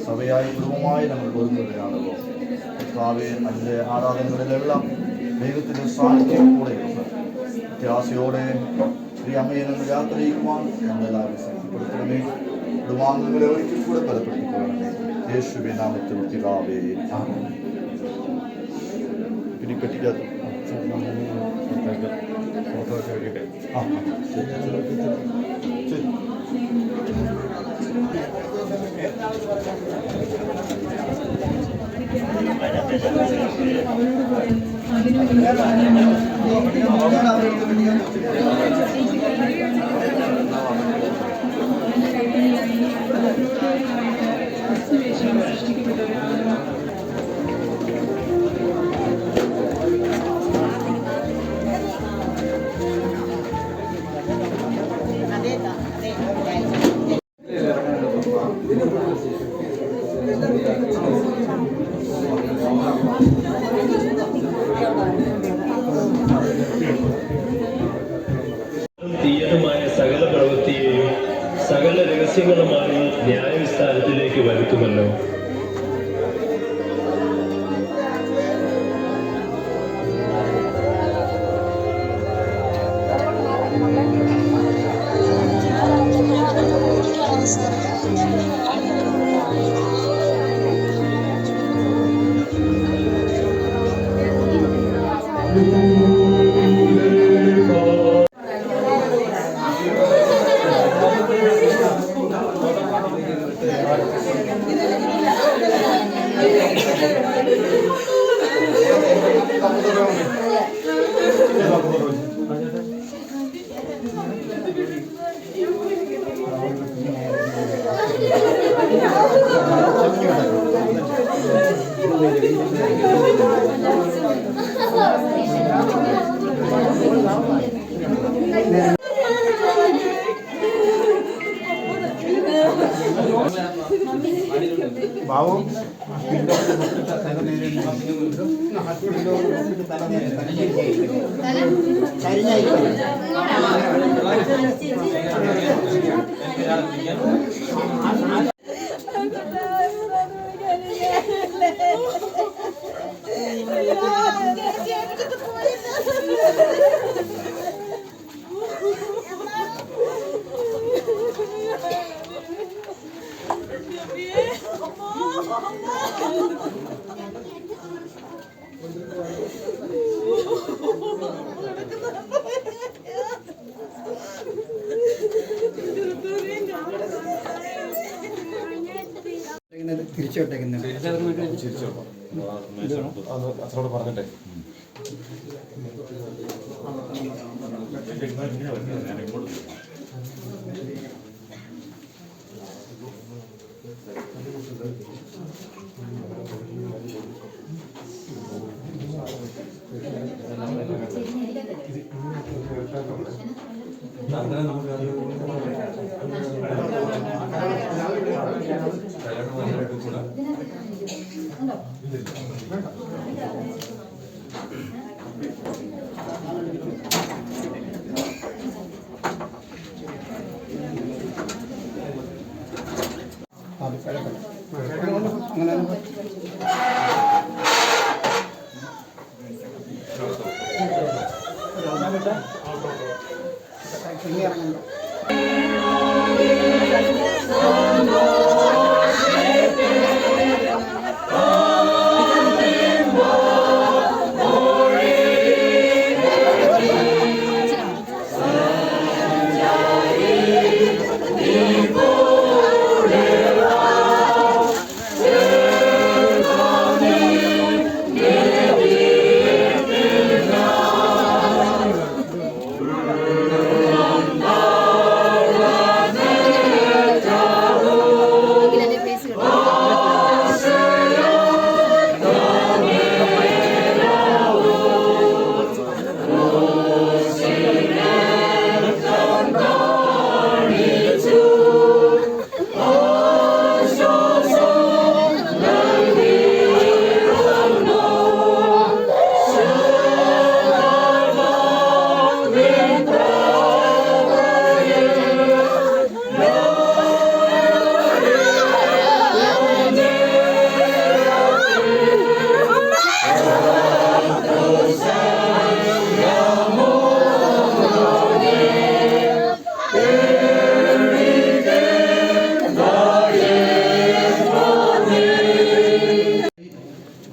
സഭയായി കുടുംബമായി നമ്മൾ ഒരുങ്ങുകയാണല്ലോ. കർത്താവെ, അതിൻ്റെ ആരാധനകളിലെല്ലാം ദൈവത്തിൻ്റെ സാന്നിധ്യം കൂടെയുണ്ട്. പ്രത്യാശയോടെ ഈ അമ്മയെ നമ്മൾ യാത്ര ചെയ്യുവാൻ നമ്മളെല്ലാവരും ശക്തിപ്പെടുത്തണമേ. കുടുംബാംഗങ്ങളെ ഒരിക്കൽ കൂടെ ബലപ്പെടുത്തിക്കൊള്ളണമേ. യേശുവിൻ നാമത്തിൽ പിതാവേ, ആമേൻ. പിന്നെ പറ്റിക്കാത്ത തീയതുമായ സകല പ്രവൃത്തിയെയും സകല രഹസ്യങ്ങളുമായി ന്യായവിസ്താരത്തിലേക്ക് വരുത്തുമല്ലോ. ബാബു തിരിച്ചോട്ടേക്കുന്നത് അച്ഛനോട് പറഞ്ഞിട്ടെ അങ്ങനെ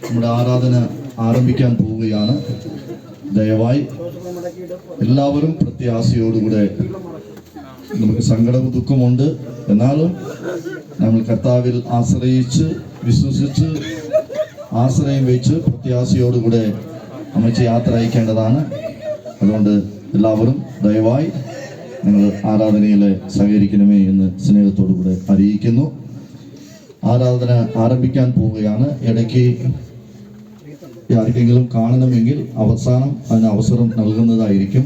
നമ്മുടെ ആരാധന ആരംഭിക്കാൻ പോവുകയാണ്. ദയവായി എല്ലാവരും പ്രത്യാശയോടുകൂടെ, നമുക്ക് സങ്കടവും ദുഃഖമുണ്ട്, എന്നാലും നമ്മൾ കർത്താവിൽ ആശ്രയിച്ച് വിശ്വസിച്ച് ആശ്രയം വെച്ച് പ്രത്യാശയോടുകൂടെ അമ്മച്ചി യാത്ര അയക്കേണ്ടതാണ്. അതുകൊണ്ട് എല്ലാവരും ദയവായി നിങ്ങൾ ആരാധനയിൽ സഹകരിക്കണമേ എന്ന് സ്നേഹത്തോടുകൂടെ അറിയിക്കുന്നു. ആരാധന ആരംഭിക്കാൻ പോവുകയാണ്. ഇടയ്ക്ക് ആർക്കെങ്കിലും കാണണമെങ്കിൽ അവസാനം അതിന് അവസരം നൽകുന്നതായിരിക്കും.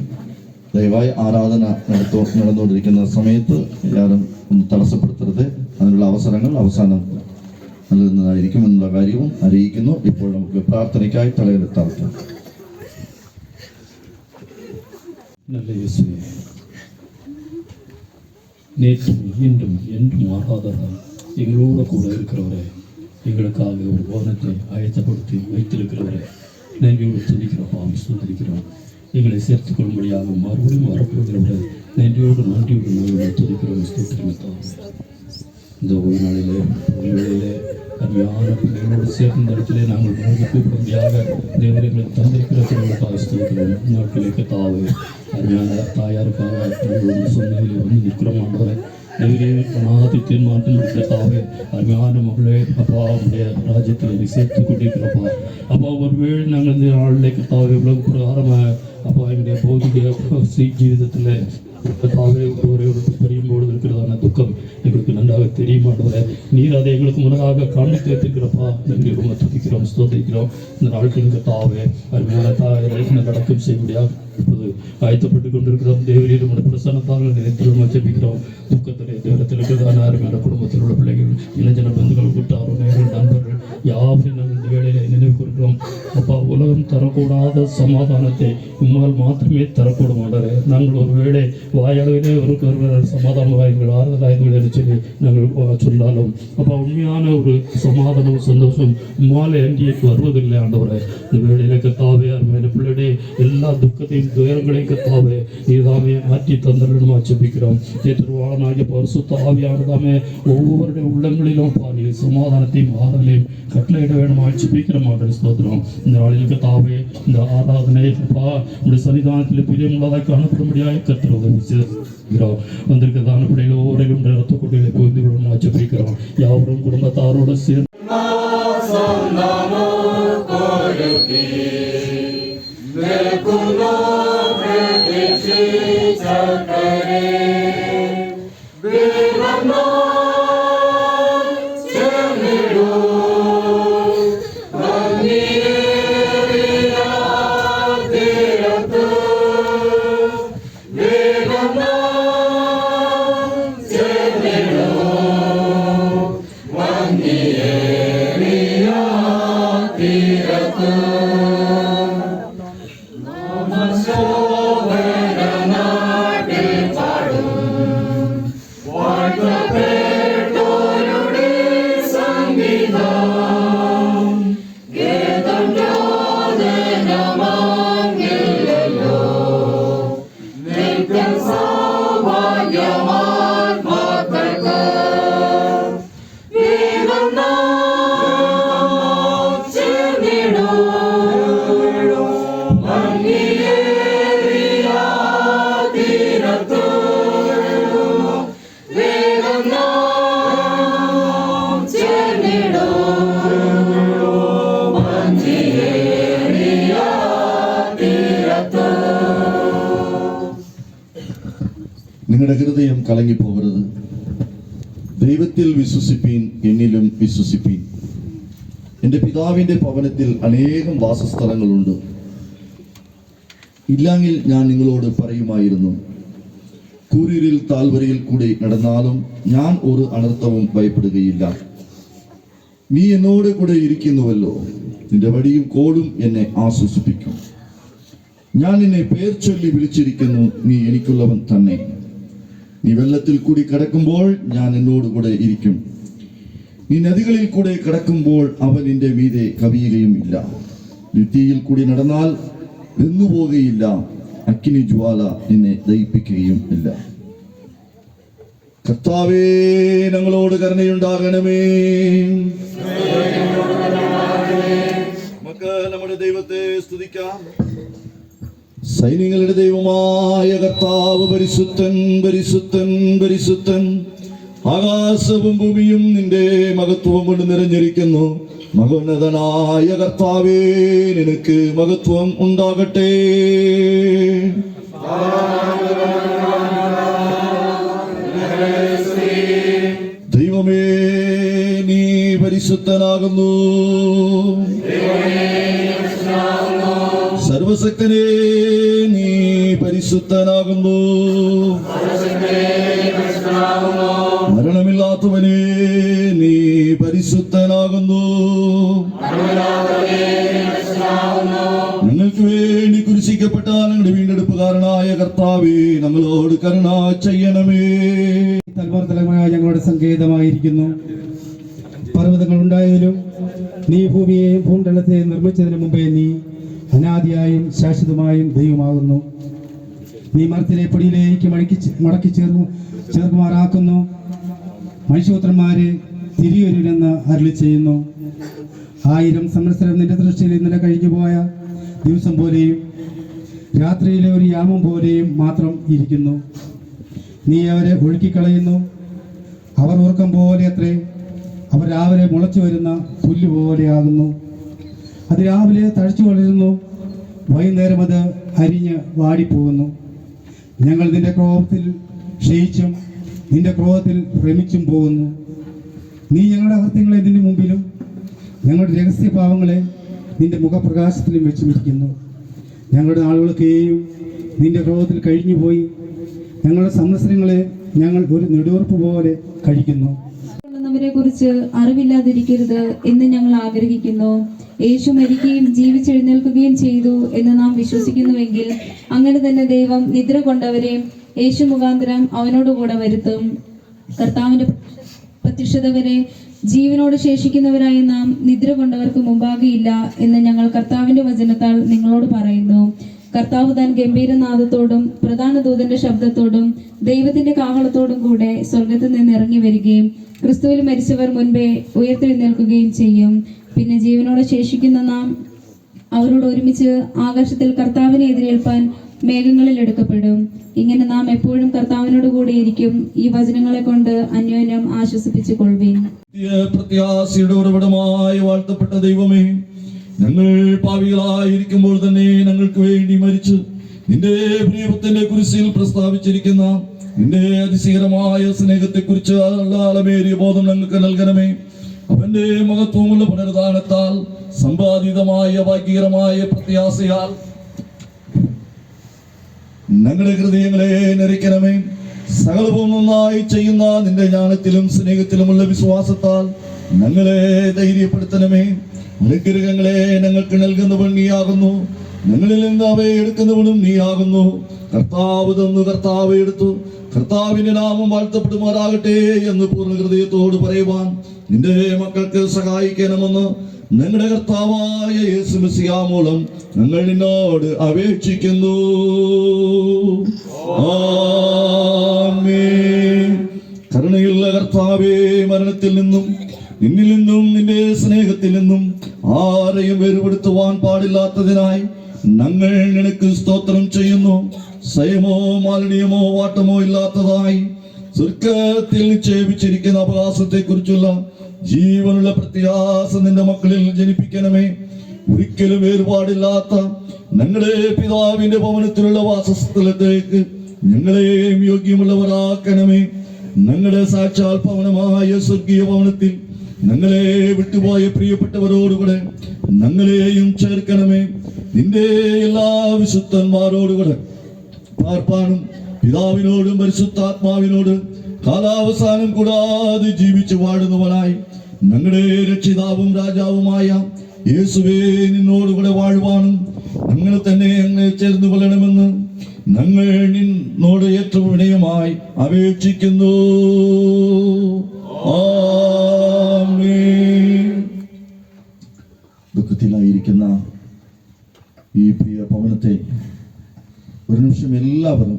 ദയവായി ആരാധന നടന്നുകൊണ്ടിരിക്കുന്ന സമയത്ത് എല്ലാവരും ഒന്ന് തടസ്സപ്പെടുത്തരുത്. അതിനുള്ള അവസരങ്ങൾ അവസാനം നൽകുന്നതായിരിക്കും എന്നുള്ള കാര്യവും അറിയിക്കുന്നു. ഇപ്പോൾ നമുക്ക് പ്രാർത്ഥനയ്ക്കായി തലയിലെത്താം. நல்ல இயேசுவே, நேற்றும் இன்றும் என்றும் மாறாதவராய் எங்களோட கூட இருக்கிறவரே, எங்களுக்காக ஒரு போதனத்தை ஆயத்தப்படுத்தி வைத்திருக்கிறவரே, நன்றியோடு துதிக்கிறோம், ஸ்தோத்திரிக்கிறோம். எங்களை சேர்த்துக் கொள்ளும்படியாக மறுபடியும் வரப்போகிறவரை நன்றியோடு துதிக்கிறோம், ஸ்தோத்திரிக்கிறோம். இந்த ஒரு நாளிலே வேளையிலே அருமையான பிள்ளைகளோடு சேர்ந்த இடத்திலே நாங்கள் உணர்ந்து கூப்பிடும்படியாக தேவரை எங்களுக்கு தந்திருக்கிறவர்களுக்காக ஸ்தோத்திரம். நாட்களுக்கு தாவே அருமையான தாயாருக்காக நாங்கள் சொன்னதிலே வந்து நிற்கிறோமாண்டவரை தேவரே அநாதி தீர்மானம் எடுத்தாவே அருமையான மகளே அப்பா உடைய ராஜ்யத்தில் சேர்த்து கொண்டிருக்கிறப்பா. அப்பா ஒருவேளை நாங்கள் இந்த நாளிലേക്ക് தாவே உலக பிரகாரமாக அப்பா எங்களுடைய பௌதிக ஜீவிதத்தில் தாவே ஒருவரோடு பெரியும்போது இருக்கிறதான துக்கம் எங்களுக்கு நன்றாக தெரியுமாண்டவரே. நீர் அதை எங்களுக்கு முன்னதாக காண்பித்து வைத்திருக்கிறப்பா. நன்றி ரொம்ப துதிக்கிறோம், ஸ்தோத்திரிக்கிறோம். இந்த நாட்களுக்கு தாவே அருமையான தாயை நடக்கம் செய்ய இப்போது ஆயத்தப்பட்டு கொண்டிருக்கிறோம். தேவரீர் நம்முடைய பிரசன்னத்தால் நினைத்து ஜெபிக்கிறோம். துக்கத்திலே தேவரத்தில் இருக்கிறதான அருமையான குடும்பத்தில் உள்ள பிள்ளைகள், இளைஞன பந்துகள், கூட்டாரோர், நேர்கள், நண்பர்கள் யாவரையும் நாங்கள் இந்த வேளையில நினைவு கூறுகிறோம். அப்பா உலகம் தரக்கூடாத சமாதானத்தை உம்மால் மாத்திரமே தரக்கூடும் ஆண்டவரே. நாங்கள் ஒரு வேளை வாயளவிலே ஒருவர் சமாதானமாயிருங்கள், ஆறுதலாயிருங்கள் என்று சொல்லி நாங்கள் சொன்னாலும் அப்பா உண்மையான ஒரு சமாதானம் சந்தோஷம் உம்மாலே அங்கே வருவதில்லை ஆண்டவரே. இந்த வேளையில கத்தாவே அருமையான பிள்ளைகளே எல்லா துக்கத்தையும் துயரங்களையும் கத்தாவே நீதாமே மாற்றி தந்தரணுமா ஜெபிக்கிறோம். திருவாளனாகிய பரிசுத்த ஆவியானதாமே ஒவ்வொருடைய உள்ளங்களிலும் பாரு சமாதானத்தையும் ஆறுதலையும் கட்டளையிட வேணுமா ஜெபிக்கிறோம் ஆண்டவரே. ஸ்தோத்திரம். இந்த நாளில் கத்தாவே இந்த ஆராதனை அப்பா இந்த சன்னிதானத்தில் பிரியமுள்ளதாக காணப்படும்படியாக கர்த்தர் உதவி செய்கிறோம். வந்திருக்கிறதான பிள்ளைகள் ஒவ்வொருவரும் ரத்த கொட்டைகளை புரிந்து கொள்ளணுமா ஜெபிக்கிறோம். யாவரும் குடும்பத்தாரோடு சேர்ந்து നിങ്ങളുടെ ഹൃദയം കലങ്ങിപ്പോകരുത്. ദൈവത്തിൽ വിശ്വസിപ്പീൻ, എന്നിലും വിശ്വസിപ്പീൻ. എൻ്റെ പിതാവിൻ്റെ ഭവനത്തിൽ അനേകം വാസസ്ഥലങ്ങളുണ്ട്. ഇല്ലെങ്കിൽ ഞാൻ നിങ്ങളോട് പറയുമായിരുന്നു. കൂരിരുൾ താഴ്വരയിൽ കൂടി നടന്നാലും ഞാൻ ഒരു അനർത്ഥവും ഭയപ്പെടുകയില്ല. നീ എന്നോട് കൂടെ ഇരിക്കുന്നുവല്ലോ, നിന്റെ വടിയും കോലും എന്നെ ആശ്വസിപ്പിക്കും. ഞാൻ നിന്നെ പേർ ചൊല്ലി വിളിച്ചിരിക്കുന്നു, നീ എനിക്കുള്ളവൻ തന്നെ. നീ വെള്ളത്തിൽ കൂടി കടക്കുമ്പോൾ ഞാൻ എന്നോട് കൂടെ ഇരിക്കും. നീ നദികളിൽ കൂടെ കടക്കുമ്പോൾ അവൻ നിന്റെ മീതെ കവിയുകയും ഇല്ല. നീ തീയിൽ കൂടി നടന്നാൽ വെന്നുപോകുകയില്ല, അഗ്നി ജ്വാല നിന്നെ ദഹിപ്പിക്കുകയും ഇല്ല. കർത്താവേ, ഞങ്ങളോട് കരുണയുണ്ടാകണമേ. ദൈവത്തെ സ്തുതിക്കാം. സൈന്യങ്ങളുടെ ദൈവമായ കർത്താവ് പരിശുദ്ധൻ, പരിശുദ്ധൻ, പരിശുദ്ധൻ. ആകാശവും ഭൂമിയും നിന്റെ മഹത്വം കൊണ്ട് നിറഞ്ഞിരിക്കുന്നു. മഹോന്നതനായ കർത്താവേ, നിനക്ക് മഹത്വം ഉണ്ടാകട്ടെ. ദൈവമേ, നീ പരിശുദ്ധനാകുന്നു. സർവശക്തനേ, നീ പരിശുദ്ധനാകുന്നു. മരണമില്ലാത്തവനേ, നീ പരിശുദ്ധനാകുന്നു. ഞങ്ങൾക്ക് വേണ്ടി കുരിശിക്കപ്പെട്ട ഞങ്ങളുടെ വീണ്ടെടുപ്പുകാരനായ കർത്താവേ, ഞങ്ങളോട് കരുണ ചെയ്യണമേ. തലമുറ ഞങ്ങളുടെ സങ്കേതമായിരിക്കുന്നു. പർവ്വതങ്ങൾ ഉണ്ടായതിലും നീ ഭൂമിയെയും ഭൂമണ്ഡലത്തെയും നിർമ്മിച്ചതിന് മുമ്പേ നീ അനാദിയായും ശാശ്വതമായും ദൈവമാകുന്നു. നീ മരത്തിലെ പൊടിയിലേക്ക് മടക്കി ചേർക്കുമാറാക്കുന്നു. മനുഷ്യപുത്രന്മാരെ തിരിയൊരുവെന്ന് അരുളി ചെയ്യുന്നു. 1000 സംവത്സരം നിന്റെ ദൃഷ്ടിയിൽ ഇന്നലെ കഴിഞ്ഞു പോയ ദിവസം പോലെയും രാത്രിയിലെ ഒരു യാമം പോലെയും മാത്രം ഇരിക്കുന്നു. നീ അവരെ ഒഴുക്കിക്കളയുന്നു. അവർ ഉറക്കം പോലെ അത്രേ. അവർ രാവിലെ മുളച്ചു വരുന്ന പുല്ല് പോലെയാകുന്നു. അത് രാവിലെ തഴച്ചു വളരുന്നു, വൈകുന്നേരം അത് അരിഞ്ഞ് വാടിപ്പോകുന്നു. ഞങ്ങൾ നിന്റെ ക്രോധത്തിൽ ക്ഷയിച്ചും നിന്റെ ക്രോധത്തിൽ ഭ്രമിച്ചും പോകുന്നു. നീ ഞങ്ങളുടെ അകൃത്യങ്ങളെ നിന്റെ മുമ്പിലും ഞങ്ങളുടെ രഹസ്യഭാവങ്ങളെ നിന്റെ മുഖപ്രകാശത്തിലും വെച്ചുമിരിക്കുന്നു. ഞങ്ങളുടെ നാളുകളൊക്കെയും നിന്റെ ക്രോധത്തിൽ കഴിഞ്ഞുപോയി. ഞങ്ങളുടെ സംവത്സരങ്ങളെ ഞങ്ങൾ ഒരു നെടുവീർപ്പ് പോലെ കഴിക്കുന്നു. വരെ കുറിച്ച് അറിവില്ലാതിരിക്കരുത് എന്ന് ഞങ്ങൾ ആഗ്രഹിക്കുന്നു. യേശു മരിക്കുകയും ജീവിച്ചെഴുന്നേൽക്കുകയും ചെയ്തു എന്ന് നാം വിശ്വസിക്കുന്നുവെങ്കിൽ അങ്ങനെ തന്നെ ദൈവം നിദ്ര കൊണ്ടവരെ യേശു മുഖാന്തരം അവനോടുകൂടെ വരുത്തും. കർത്താവിന്റെ പ്രത്യക്ഷത വരെ ജീവനോട് ശേഷിക്കുന്നവരായി നാം നിദ്ര കൊണ്ടവർക്ക് മുമ്പാകെയില്ല എന്ന് ഞങ്ങൾ കർത്താവിന്റെ വചനത്താൽ നിങ്ങളോട് പറയുന്നു. കർത്താവ് താൻ ഗംഭീരനാദത്തോടും പ്രധാന ദൂതന്റെ ശബ്ദത്തോടും ദൈവത്തിന്റെ കാഹളത്തോടും കൂടെ സ്വർഗത്തിൽ നിന്ന് ഇറങ്ങി വരികയും ക്രിസ്തുവിൽ മരിച്ചവർ മുൻപേ ഉയർത്തെഴുന്നേൽക്കുകയും ചെയ്യും. പിന്നെ ജീവനോടെ ശേഷിക്കുന്ന നാം അവരോട് ഒരുമിച്ച് ആകാശത്തിൽ കർത്താവിനെ എതിരേൽപ്പാൻ മേഘങ്ങളിൽ എടുക്കപ്പെടും. ഇങ്ങനെ നാം എപ്പോഴും കർത്താവിനോട് കൂടെ ഇരിക്കും. ഈ വചനങ്ങളെ കൊണ്ട് അന്യോന്യം ആശ്വസിപ്പിച്ചു കൊള്ളുവിൻ. പ്രത്യാശയുടെ ഉറവിടമായി വാഴ്ത്തപ്പെട്ട ദൈവമേ, ഞങ്ങൾ പാപികളായിരിക്കുമ്പോൾ തന്നെ ഞങ്ങൾക്ക് വേണ്ടി മരിച്ച് നിന്റെ പ്രിയപുത്രന്റെ കുരിശിൽ പ്രസ്താവിച്ചിരിക്കുന്ന നിന്റെ അതിശയകരമായ സ്നേഹത്തെക്കുറിച്ച് ആഴമേറിയ ബോധം ഞങ്ങൾക്ക് നൽകണമേ. അവന്റെ മഹത്വമുള്ള പുനരുദ്ധാനത്താൽ സമ്പാദിതമായ ഭാഗ്യകരമായ പ്രത്യാശയാൽ ഞങ്ങളുടെ ഹൃദയങ്ങളെ നിറയ്ക്കണമേ. സകലവും നന്നായി ചെയ്യുന്ന നിന്റെ ജ്ഞാനത്തിലും സ്നേഹത്തിലുമുള്ള വിശ്വാസത്താൽ ഞങ്ങളെ ധൈര്യപ്പെടുത്തണമേ. അനുഗ്രഹങ്ങളെ ഞങ്ങൾക്ക് നൽകുന്നവൻ നീയാകുന്നു. ഞങ്ങളിൽ നിന്ന് അവയെ എടുക്കുന്നവനും നീയാകുന്നു. കർത്താവ് തന്നു, കർത്താവ് എടുത്തു. കർത്താവിന്റെ നാമം വാഴ്ത്തപ്പെടുമാറാകട്ടെ എന്ന് പൂർണ്ണ ഹൃദയത്തോട് പറയുവാൻ നിന്റെ മക്കൾക്ക് സഹായിക്കണമെന്ന് ഞങ്ങളുടെ കർത്താവായ യേശു മെസ്സിയ മൂലം ഞങ്ങൾ നിന്നോട് അപേക്ഷിക്കുന്നു. ആമേൻ. കരുണയുള്ള കർത്താവേ, മരണത്തിൽ നിന്നും നിന്നിൽ നിന്നും നിന്റെ സ്നേഹത്തിൽ നിന്നും ആരെയും വേർപെടുത്തുവാൻ പാടില്ലാത്തതിനായി ഞങ്ങൾ നിനക്ക് സ്തോത്രം ചെയ്യുന്നു. സ്വയമോ മാലിന്യമോ വാട്ടമോ ഇല്ലാത്തതായി സ്വർഗത്തിൽ നിക്ഷേപിച്ചിരിക്കുന്ന അവകാശത്തെ കുറിച്ചുള്ള ജീവനുള്ള പ്രത്യാശ നിന്റെ മക്കളിൽ ജനിപ്പിക്കണമേ. ഒരിക്കലും വേർപാടില്ലാത്ത ഞങ്ങളുടെ പിതാവിന്റെ ഭവനത്തിലുള്ള വാസസ്ഥലത്തേക്ക് ഞങ്ങളെയും യോഗ്യമുള്ളവരാക്കണമേ. ഞങ്ങളുടെ സാക്ഷാൽ ഭവനമായ സ്വർഗീയ ഭവനത്തിൽ ഞങ്ങളെ വിട്ടുപോയ പ്രിയപ്പെട്ടവരോടുകൂടെ ഞങ്ങളെയും ചേർക്കണമേ. നിന്റെ എല്ലാ വിശുദ്ധന്മാരോടുകൂടെ പാർപ്പാനും പിതാവിനോടും പരിശുദ്ധാത്മാവിനോട് കാലാവസാനം കൂടാതെ ജീവിച്ചു വാഴുന്നവനായി ഞങ്ങളുടെ രക്ഷിതാവും രാജാവുമായ യേശുവേ, നിന്നോടുകൂടെ വാഴുവാനും ഞങ്ങൾ തന്നെ അങ്ങ് ചേർന്ന് കൊള്ളണമെന്ന് ഞങ്ങൾ നിന്നോട് ഏറ്റവും വിനയമായി അപേക്ഷിക്കുന്നു. ആമേൻ. ദുഃഖത്തിലായിരിക്കുന്ന ഈ പ്രിയ ഭവനത്തെ ഒരു നിമിഷം എല്ലാവരും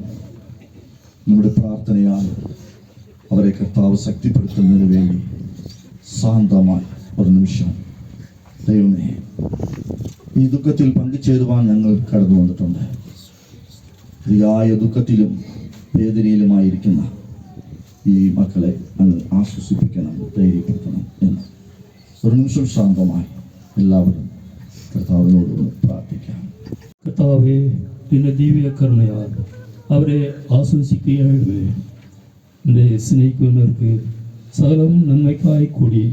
നമ്മുടെ പ്രാർത്ഥനയാൽ അവരെ കർത്താവ് ശക്തിപ്പെടുത്തുന്നതിന് വേണ്ടി ശാന്തമായി ഒരു നിമിഷം ദൈവമേ ഈ ദുഃഖത്തിൽ പങ്കുചേരുവാൻ ഞങ്ങൾ കടന്നു വന്നിട്ടുണ്ട്. അതിയായ ദുഃഖത്തിലും വേദനയിലുമായിരിക്കുന്ന ഈ മക്കളെ അങ്ങ് ആശ്വസിപ്പിക്കണം, ധൈര്യപ്പെടുത്തണം എന്ന് ഒരു നിമിഷം ശാന്തമായി എല്ലാവരും കർത്താവിനോട് പ്രാർത്ഥിക്കാം. കർത്താവേ, നിന്റെ ദിവ്യ കരുണയാൽ അവരെ ആശ്വസിക്കുകയാണമേ. എൻ്റെ സ്നേഹിക്കുന്നവർക്ക് സകലം നന്മയ്ക്കായി കൂടി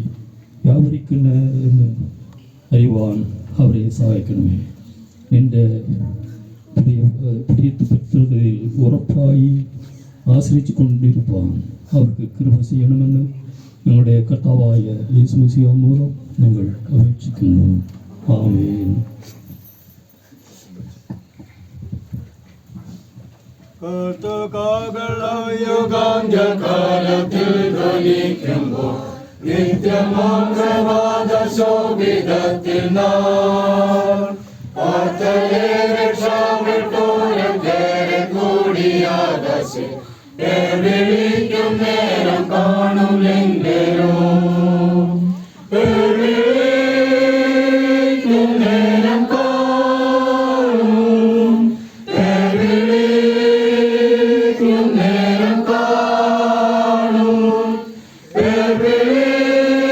വ്യാപരിക്കുന്ന എന്ന് അറിയുവാൻ അവരെ സഹായിക്കണമേ. നിന്റെ പ്രിയത്തിൽ ഉറപ്പായി ആശ്രയിച്ചു കൊണ്ടിരുപ്പാൻ അവർക്ക് കൃപ ചെയ്യണമെന്ന് ഞങ്ങളുടെ കർത്താവായ യേശുമിശിഹ മൂലം ഞങ്ങൾ അപേക്ഷിക്കുന്നു. ആമേൻ. യുഗാന്ത്യകാലത്തിൽ ധ്വനിക്കുമ്പോൾ നിത്യമാം പ്രഭാത ശോഭിതത്തിൽ നാം പാർത്തലേ രക്ഷാവിട്ടോരം കേറി കൂടിയാദശി വിളിക്കും നേരം കാണും എങ്കിലോ വിളിക്കും നേരം കാണും വിളിക്കും നേരം കാണും വിളിക്കും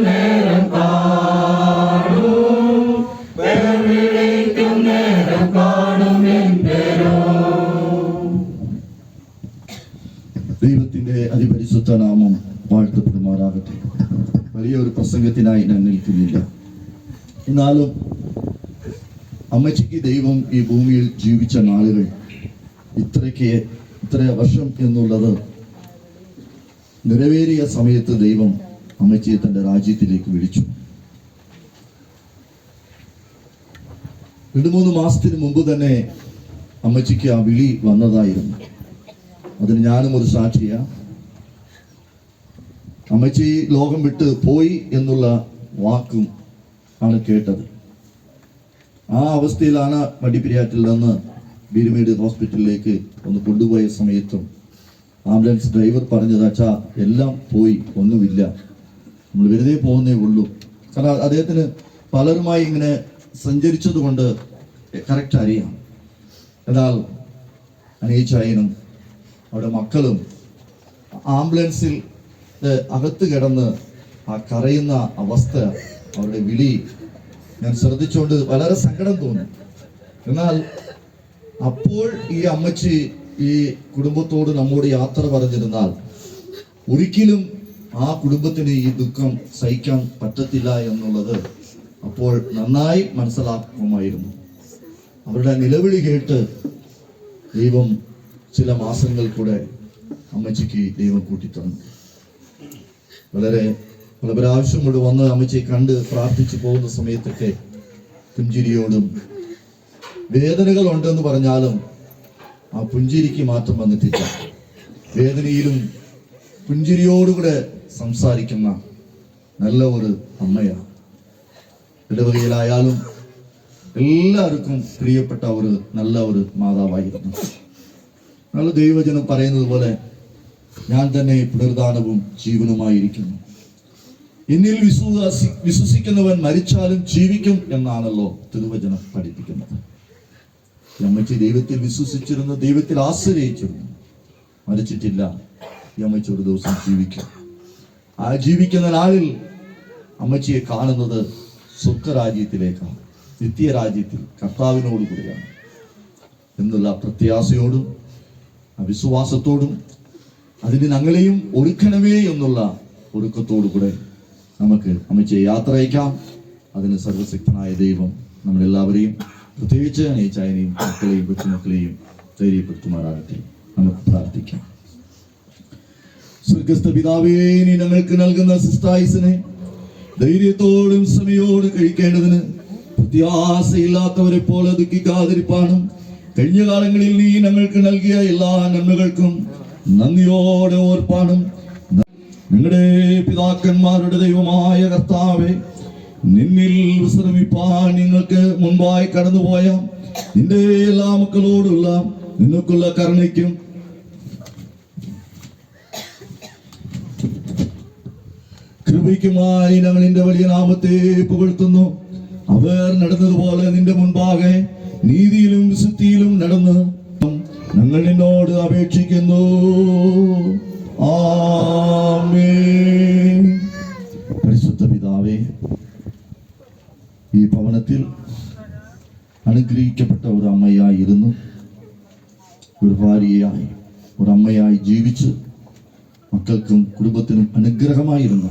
നേരം കാണും വിളിക്കും നേരം കാണും എങ്കിലോ. ദൈവത്തിന്റെ അതിപരിശുദ്ധ നാമം വാഴ്ത്തപ്പെടുമാറാകട്ടെ. വലിയൊരു പ്രസംഗത്തിനായി ഞാൻ നിൽക്കുന്നില്ല. എന്നാലും അമ്മച്ചിക്ക് ദൈവം ഈ ഭൂമിയിൽ ജീവിച്ച നാളുകൾ ഇത്ര വർഷം എന്നുള്ളത് നിറവേറിയ സമയത്ത് ദൈവം അമ്മച്ചിയെ തന്റെ രാജ്യത്തിലേക്ക് വിളിച്ചു. 2-3 മാസത്തിന് മുമ്പ് തന്നെ അമ്മച്ചിക്ക് ആ വിളി വന്നതായിരുന്നു. അതിന് ഞാനും ഒരു സാക്ഷിയാ. അമ്മച്ചി ലോകം വിട്ട് പോയി എന്നുള്ള വാക്കും ആണ് കേട്ടത്. ആ അവസ്ഥയിലാണ് വണ്ടിപ്പെരിയാറ്റിൽ നിന്ന് ബീരുമേട് ഹോസ്പിറ്റലിലേക്ക് ഒന്ന് കൊണ്ടുപോയ സമയത്തും ആംബുലൻസ് ഡ്രൈവർ പറഞ്ഞത്, അച്ഛാ എല്ലാം പോയി, ഒന്നുമില്ല, നമ്മൾ വെറുതെ പോകുന്നേ ഉള്ളൂ. കാരണം അദ്ദേഹത്തിന് പലരുമായി ഇങ്ങനെ സഞ്ചരിച്ചത് കൊണ്ട് കറക്റ്റ് അറിയാം. എന്നാൽ അനീച്ചായനും അവിടെ മക്കളും ആംബുലൻസിൽ അകത്ത് കിടന്ന് ആ കരയുന്ന അവസ്ഥ, അവരുടെ വിളി ഞാൻ ശ്രദ്ധിച്ചുകൊണ്ട് വളരെ സങ്കടം തോന്നി. എന്നാൽ അപ്പോൾ ഈ അമ്മച്ചി ഈ കുടുംബത്തോട് നമ്മോട് യാത്ര പറഞ്ഞിരുന്നാൽ ഒരിക്കലും ആ കുടുംബത്തിന് ഈ ദുഃഖം സഹിക്കാൻ പറ്റത്തില്ല എന്നുള്ളത് അപ്പോൾ നന്നായി മനസ്സിലാക്കുമായിരുന്നു. അവരുടെ നിലവിളി കേട്ട് ദൈവം ചില മാസങ്ങൾ കൂടെ അമ്മച്ചിക്ക് ദൈവം കൂട്ടിത്തന്നു. വളരെ പല പ്രാവശ്യം കൂടെ വന്ന് അമ്മച്ചിയെ കണ്ട് പ്രാർത്ഥിച്ചു പോകുന്ന സമയത്തൊക്കെ പുഞ്ചിരിയോടും വേദനകൾ ഉണ്ടെന്ന് പറഞ്ഞാലും ആ പുഞ്ചിരിക്ക് മാറ്റം വന്നിട്ടില്ല. വേദനയിലും പുഞ്ചിരിയോടുകൂടെ സംസാരിക്കുന്ന നല്ല ഒരു അമ്മയാണ്. ഇടവകയിലായാലും എല്ലാവർക്കും പ്രിയപ്പെട്ട ഒരു നല്ല ഒരു മാതാവായിരുന്നു. നല്ല ദൈവജനം പറയുന്നത് പോലെ ഞാൻ തന്നെ പുനരുദ്ധാനവും ജീവനുമായിരിക്കുന്നു, എന്നിൽ വിശ്വസിക്കുന്നവൻ മരിച്ചാലും ജീവിക്കും എന്നാണല്ലോ തിരുവചനം പഠിപ്പിക്കുന്നത്. ഈ അമ്മച്ചി ദൈവത്തിൽ വിശ്വസിച്ചിരുന്നു, ദൈവത്തിൽ ആശ്രയിച്ചിരുന്നു, മരിച്ചിട്ടില്ല. ഈ അമ്മച്ചി ഒരു ദിവസം ജീവിക്കും. ആ ജീവിക്കുന്ന നാളിൽ അമ്മച്ചിയെ കാണുന്നത് സ്വർഗരാജ്യത്തിലേക്കാണ്, നിത്യരാജ്യത്തിൽ കർത്താവിനോട് കൂടിയാണ് എന്നുള്ള പ്രത്യാശയോടും വിശ്വാസത്തോടും അതിന് ഞങ്ങളെയും ഒരുക്കണമേ എന്നുള്ള ഒരുക്കത്തോടു കൂടെ നമുക്ക് അമ്മച്ചിയെ യാത്ര അയക്കാം. അതിന് സർവശക്തനായ ദൈവം നമ്മളെല്ലാവരെയും, പ്രത്യേകിച്ച് അനേച്ചായനെയും മക്കളെയും കൊച്ചുമക്കളെയും ധൈര്യപ്പെടുത്തുമാറാകട്ടെ. നമുക്ക് പ്രാർത്ഥിക്കാം. സ്വർഗസ്ഥ പിതാവേ, നീ ഞങ്ങൾക്ക് നൽകുന്ന സിസ്റ്റായുസിനെ ധൈര്യത്തോടും സമയോടും കഴിക്കേണ്ടതിന് പ്രത്യാശയില്ലാത്തവരെ പോലെ ദുഃഖിക്കാതിരിപ്പാനും കഴിഞ്ഞ കാലങ്ങളിൽ നീ ഞങ്ങൾക്ക് നൽകിയ എല്ലാ നന്മകൾക്കും നന്ദിയോടെ ഓർപ്പാനും ഞങ്ങളുടെ പിതാക്കന്മാരുടെ ദൈവമായ കർത്താവേ, നിന്നിൽ വിശ്രമിപ്പാൻ നിങ്ങൾക്ക് മുൻപായി കടന്നുപോയ നിന്റെ എല്ലാ മക്കളോടുള്ള നിനക്കുള്ള കരുണയ്ക്കും കൃപയ്ക്കുമായി ഞങ്ങൾ നിന്റെ വലിയ നാമത്തെ പുകഴ്ത്തുന്നു. അവർ നടന്നതുപോലെ നിന്റെ മുൻപാകെ നീതിയിലും വിശുദ്ധിയിലും നടന്ന് ഞങ്ങൾ നിന്നോട് അപേക്ഷിക്കുന്നു. ആമേൻ. പരിശുദ്ധ പിതാവേ, ഈ ഭവനത്തിൽ അനുഗ്രഹിക്കപ്പെട്ട ഒരു അമ്മയായിരുന്നു, ഒരു ഭാര്യയായി, ഒരു അമ്മയായി ജീവിച്ച് മക്കൾക്കും കുടുംബത്തിനും അനുഗ്രഹമായിരുന്നു.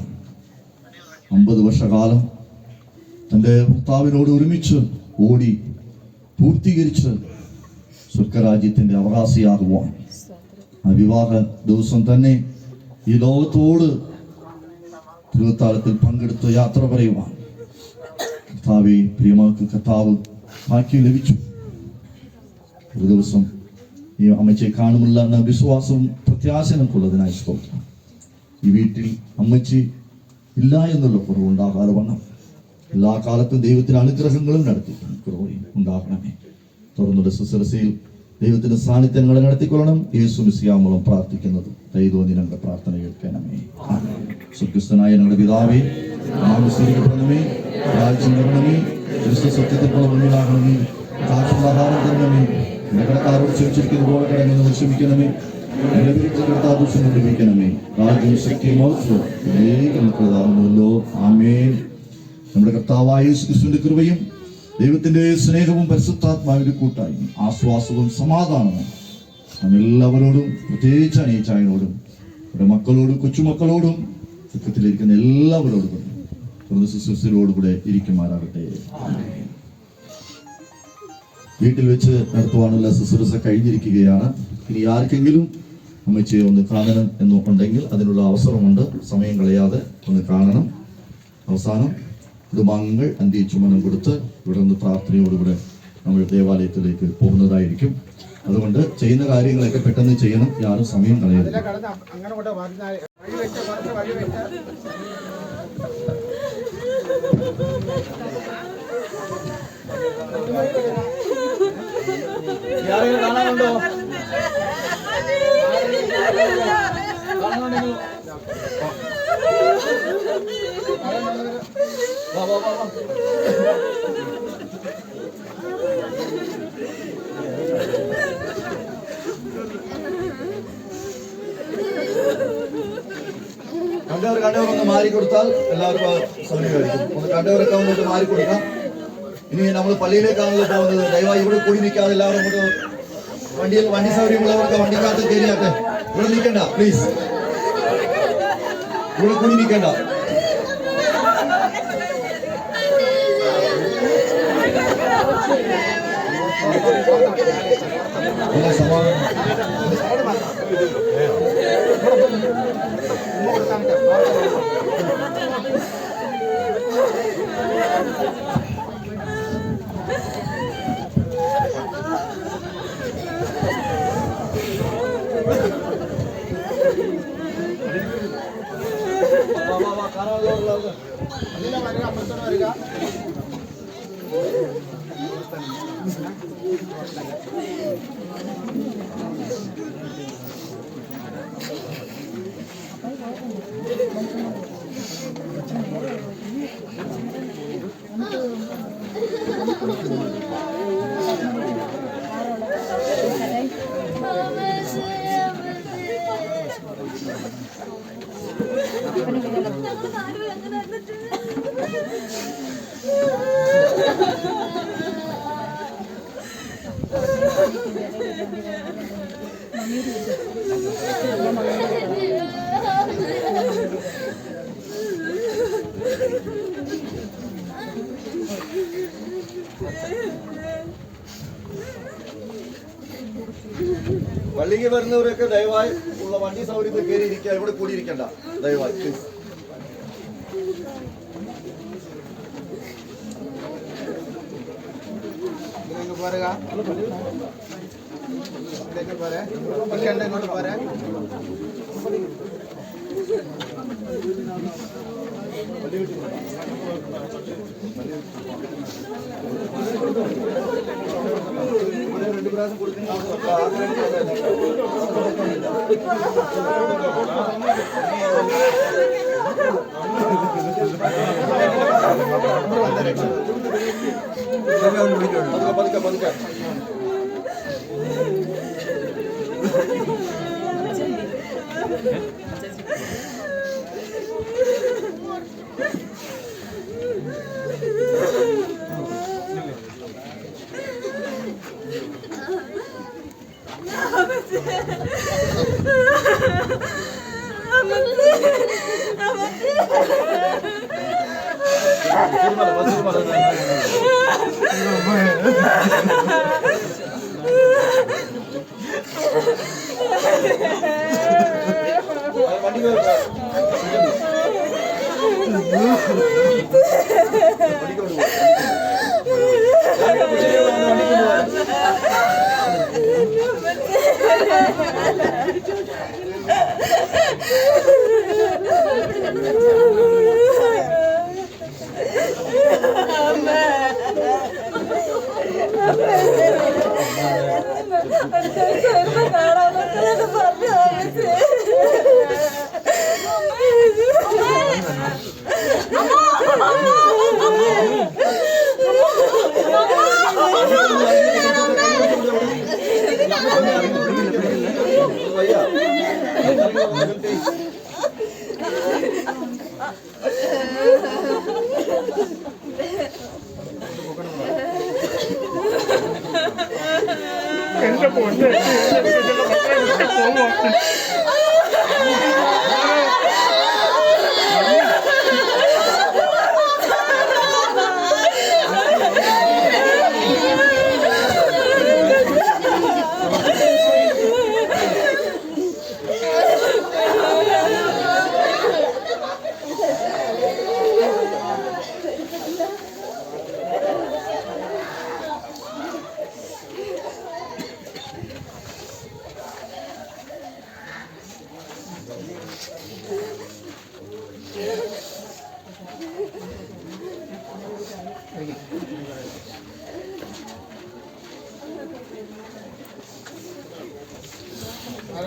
50 വർഷകാലം തൻ്റെ ഭർത്താവിനോട് ഒരുമിച്ച് ഓടി പൂർത്തീകരിച്ച് സ്വർഗരാജ്യത്തിൻ്റെ അവകാശിയാകുവാൻ ആ വിവാഹ ദിവസം തന്നെ ഈ ലോകത്തോട് തിരുവത്താഴത്തിൽ പങ്കെടുത്ത് യാത്ര പറയുവാൻ കർത്താവെ, പ്രിയമകൾക്ക് കർത്താവ് ഭാഗ്യം ലഭിച്ചു. ഒരു ദിവസം ഈ അമ്മച്ചിയെ കാണുമില്ല എന്ന വിശ്വാസവും പ്രത്യാശനക്കുള്ളതിനായി സ്തോത്രം. ഈ വീട്ടിൽ അമ്മച്ചി ഇല്ല എന്നുള്ള കുറവുണ്ടാകാതെ വണ്ണം എല്ലാ കാലത്തും ദൈവത്തിന്റെ അനുഗ്രഹങ്ങളും നടത്തി ഉണ്ടാകണമേ. തുറന്നുള്ള ശുശ്രൂഷയിൽ ദൈവത്തിന്റെ സാന്നിധ്യങ്ങളെ നടത്തിക്കൊള്ളണം. യേശു മിശിഹാമൂലം പ്രാർത്ഥിക്കുന്നത് ദൈവോന്നി ഞങ്ങളുടെ പ്രാർത്ഥന കേൾക്കണമേ. സുക്രിസ്തനായ ഞങ്ങളുടെ പിതാവേ, നാമസ്വീകരിക്കപ്പെടണമേ, രാജ്യം വരണമേ, ക്രിസ്തു സത്യത്തിൽ മുന്നിലാകണമേ, ആഹാരം തരണമേ, നഗരക്കാരോട് ക്ഷമിച്ചിരിക്കുന്ന പോലെ കടമെന്ന് ക്ഷമിക്കണമേ, എന്റെ വീട്ടിൽ കർത്താദൂഷം ലഭിക്കണമേ, രാജ്യം ശക്തിമല്ലോ. ആമേൻ. നമ്മുടെ കർത്താവായ യേശു ക്രിസ്തുവിന്റെ കൃപയും ദൈവത്തിന്റെ സ്നേഹവും പരിശുദ്ധാത്മാവിന്റെ കൂട്ടായ്മയും ആശ്വാസവും സമാധാനവും നമ്മെല്ലാവരോടും, പ്രത്യേകിച്ച് അനീച്ചായനോടും നമ്മുടെ മക്കളോടും കൊച്ചുമക്കളോടും ദുഃഖത്തിലിരിക്കുന്ന എല്ലാവരോടും ശുശ്രൂഷയോടുകൂടെ ഇരിക്കുമാറാകട്ടെ. വീട്ടിൽ വെച്ച് നടത്തുവാനുള്ള ശുശ്രൂഷ കഴിഞ്ഞിരിക്കുകയാണ്. ഇനി ആർക്കെങ്കിലും അമ്മച്ചിയെ ഒന്ന് കാണണം എന്നുണ്ടെങ്കിൽ അതിനുള്ള അവസരമുണ്ട്. സമയം കളയാതെ ഒന്ന് കാണണം. അവസാനം കുടുംബാംഗങ്ങൾ അന്ത്യചുമനം കൊടുത്ത് ഇവിടെ നിന്ന് പ്രാർത്ഥനയോടുകൂടെ നമ്മൾ ദേവാലയത്തിലേക്ക് പോകുന്നതായിരിക്കും. അതുകൊണ്ട് ചെയ്യുന്ന കാര്യങ്ങളൊക്കെ പെട്ടെന്ന് ചെയ്യണം, യാതൊരു സമയം കളയരുത്. കാണാനുണ്ടോ? കണ്ടവർ ഒന്ന് മാറിക്കൊടുത്താൽ എല്ലാവർക്കും സൗകര്യമായിരിക്കും. ഒന്ന് കണ്ടവരൊക്കെ ഒന്ന് മാറിക്കൊടുക്കാം. ഇനി നമ്മൾ പള്ളിയിലേക്കാണല്ലോ പോകുന്നത്. ദയവായി ഇവിടെ കൂടി നിൽക്കാതെ എല്ലാവരും ഇങ്ങോട്ട് വണ്ടി സൗകര്യമുള്ളവർക്ക് വണ്ടിക്കകത്ത് കയറിയാട്ടെ. ഇവിടെ നിൽക്കണ്ട പ്ലീസ്, ഇവിടെ കൂടി നിൽക്കണ്ട. സമാധാനം. പള്ളിക്ക് വരുന്നവരൊക്കെ ദയവായി ഉള്ള വണ്ടി സൗകര്യത്തിൽ കയറി ഇരിക്കുക, ഇവിടെ കൂടിയിരിക്കണ്ട ദയവായി പ്ലീസ്. രണ്ട് പ്രാവശ്യം കൊടുക്കുന്ന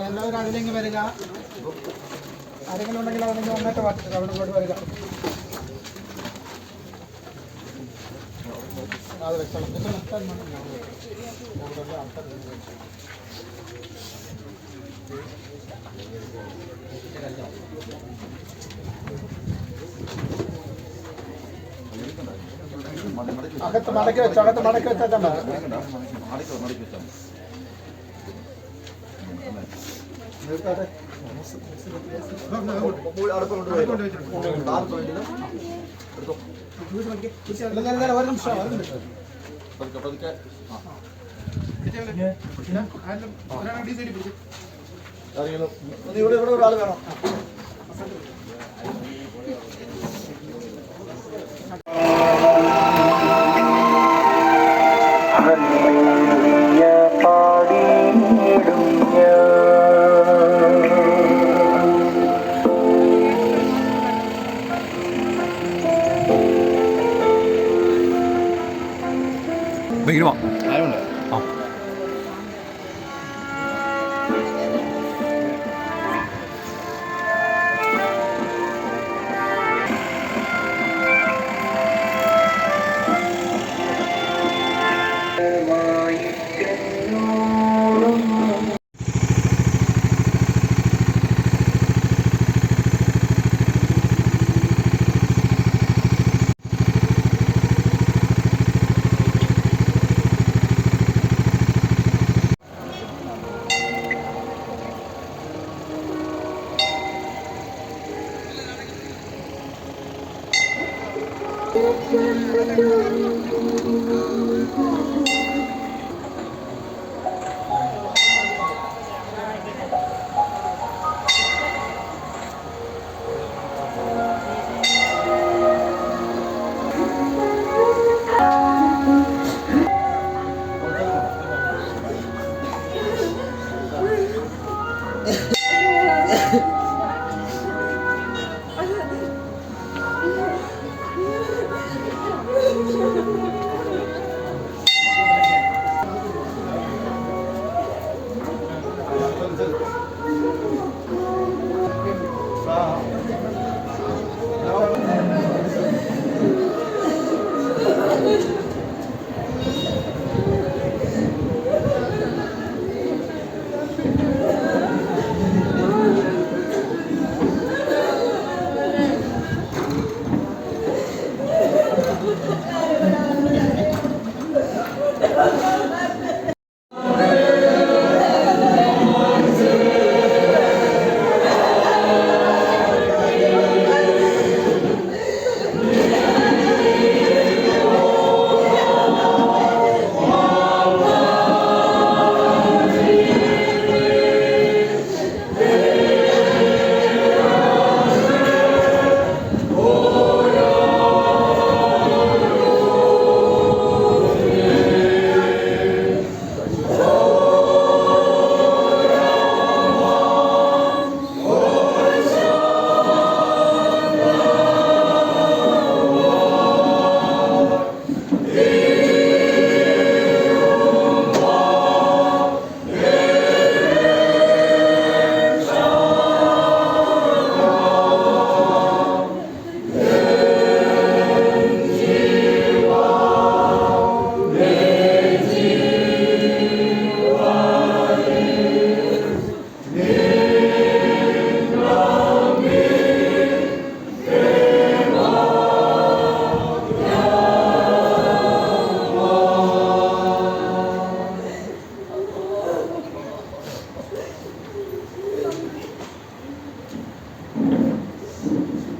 എല്ലാവരും അതിലേക്ക് വരിക. ആരെങ്കിലും ഉണ്ടെങ്കിൽ അതിലേക്ക് വന്നിട്ട് അവിടെ കൊണ്ട് വരിക. അത് വെച്ചോളാം. അകത്ത് മടക്കി വെച്ചോ. അകത്ത് മടക്കി വെച്ചാൽ ഒരു നിമിഷം ഇവിടെ ഒരാൾ വേണം.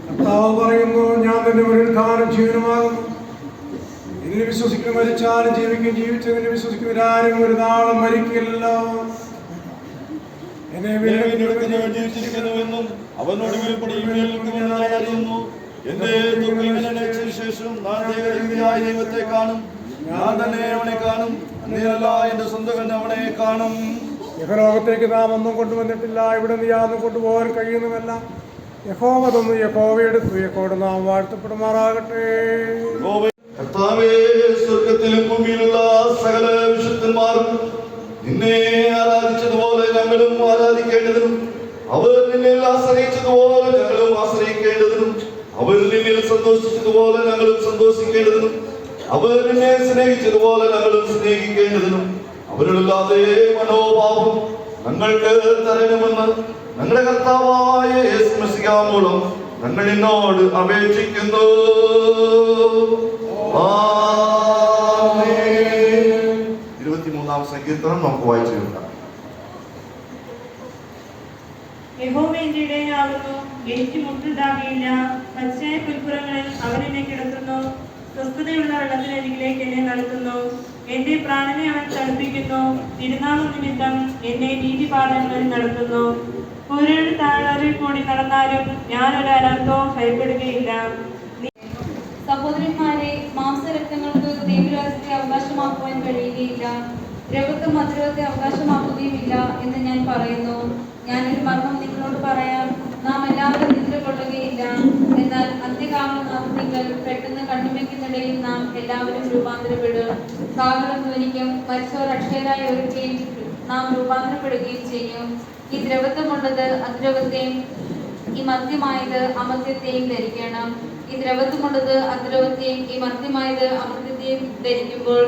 കർത്താവ് പറയുന്നു, ഞാൻ നിന്റെ പുനരുദ്ധാനം ജീവനുമാകുന്നു. നിന്നെ വിശ്വസിക്കുന്ന മരിച്ചാലും ജീവിക്കും, ജീവിച്ചതിനെ വിശ്വസിക്കുന്നവരാരും ഒരു നാളും മരിക്കില്ലല്ലോ. എന്നെ ജീവിച്ചിരിക്കുന്നുവെന്നും അവനോട് അറിയുന്നു. എന്റെ ശേഷം ദൈവത്തെ കാണും. ഞാൻ തന്നെ അവനെ കാണും, നീയല്ല എന്റെ സ്വന്തം അവനെ കാണും. യഹോലോകത്തേക്ക് നാം ഒന്നും കൊണ്ടുവന്നിട്ടില്ല, ഇവിടെ നിന്ന് യാതൊന്നും കൊണ്ടുപോകാൻ കഴിയുന്നുമല്ല. യഹോവ തന്നു, യഹോവ എടുത്തു, യഹോവ നാം വാഴ്ത്തപ്പെടുമാറാകട്ടെ. കർത്താവേ, സ്വർഗത്തിലും ഭൂമിയിലുള്ള സകല വിശുദ്ധന്മാരും നിന്നെ ആരാധിച്ചതുപോലെ ഞങ്ങളും ആരാധിക്കേണ്ടതിനും അവർ നിന്നിൽ ആശ്രയിച്ചതുപോലെ ഞങ്ങളും ആശ്രയിക്കേണ്ടതിനും അവർ നിന്നിൽ സന്തോഷിച്ചതുപോലെ ഞങ്ങളും സന്തോഷിക്കേണ്ടതിനും അവർ നിന്നെ സ്നേഹിച്ചതുപോലെ ഞങ്ങളും സ്നേഹിക്കേണ്ടതിനും അവരില്ലാതെ മനോഭാവം ഞങ്ങൾക്ക് തരണമെന്ന് ഞങ്ങളുടെ കർത്താവായ യേശു മശിഹ മൂലം ഞങ്ങൾ നിന്നോട് അപേക്ഷിക്കുന്നു. ആമേൻ. 23-ാം സങ്കീർത്തനം നമുക്ക് വായിച്ചു കേൾക്കാം. യഹോവ എന്റെ ഇടയനാകുന്നു, എനിക്ക് മുട്ടുണ്ടാകുകയില്ല. പച്ചയായ പുൽപ്പുറങ്ങളിൽ അവൻ എന്നെ കിടത്തുന്നു, സ്വസ്ഥതയുള്ള വെള്ളത്തിനരികിലേക്ക് എന്നെ നടത്തുന്നു. എന്റെ പ്രാണനെ അവൻ തണുപ്പിക്കുന്നു, തിരുനാമം നിമിത്തം എന്നെ നീതിപാലങ്ങളിൽ നടത്തുന്നു. കൂരയുടെ താഴ്വരയിൽ കൂടി നടന്നാലും ഞാനൊരു അനർത്ഥവും ഭയപ്പെടുകയില്ല. സഹോദരന്മാരെ, മാംസരക്തങ്ങൾക്ക് ദൈവരാജ്യത്തെ അവകാശമാക്കുവാൻ കഴിയുകയില്ല, ദ്രവത്വ മധുരത്തെ അവകാശമാക്കുകയുമില്ല എന്ന് ഞാൻ പറയുന്നു. ഞാനൊരു മർമ്മം നിങ്ങളോട് പറയാം, നാം എല്ലാവരും നിദ്ര കൊള്ളുകയില്ല. എന്നാൽ അന്ത്യകാലനാഥങ്ങൾ പെട്ടെന്ന് കണ്ണുമയ്ക്കുന്നിടയിൽ നാം എല്ലാവരും രൂപാന്തരപ്പെടും. കാഹളം ധ്വനിക്കും, മരിച്ചവർ അക്ഷയരായി ഒരുക്കുകയും നാം രൂപാന്തരപ്പെടുകയും ചെയ്യും. ഈ ദ്രവത്വമുള്ളത് അദ്രവത്തെയും ഈ മദ്യമായത് അമദ്യത്തെയും ധരിക്കണം. ഈ ദ്രവത്വമുള്ളത് അദ്രവത്തെയും ഈ മദ്യമായത് അമദ്യത്തെയും ധരിക്കുമ്പോൾ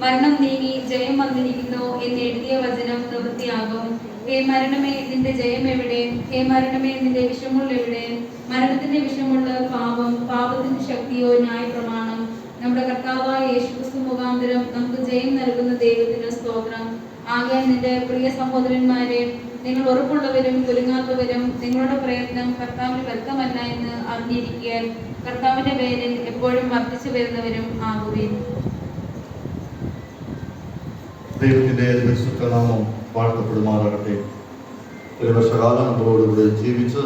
മരണം നീങ്ങി ജയം വന്നിരിക്കുന്നു എന്ന് എഴുതിയ വചനം നിവൃത്തിയാകും. ഹേ മരണമേ, നിന്റെ ജയം എവിടെ? ഹേ മരണമേ, നിന്റെ വിഷമുള്ള എവിടെ? മരണത്തിന്റെ വിഷമുള്ള പാപം, പാപത്തിന്റെ ശക്തിയോ ന്യായപ്രമാണം. നമ്മുടെ കർത്താവായ യേശുക്രിസ്തു മുഖാന്തരം നമുക്ക് ജയം നൽകുന്ന ദൈവത്തിന് സ്തോത്രം. ആകയാൽ നിന്റെ പ്രിയ സഹോദരന്മാരെ, നിങ്ങൾ ഉറപ്പുള്ളവരും കുലുങ്ങാത്തവരും നിങ്ങളുടെ പ്രയത്നം കർത്താവിന് വ്യക്തമല്ല എന്ന് അറിഞ്ഞിരിക്കുക. കർത്താവിന്റെ പേരിൽ എപ്പോഴും വർദ്ധിച്ചു വരുന്നവരും ആകുവിൻ. ദൈവത്തിന്റെ പരിശുദ്ധനാമം വാഴ്ത്തപ്പെടുമാറാകട്ടെ. ഒരു വർഷകാലം നമ്മളോടുകൂടെ ജീവിച്ച്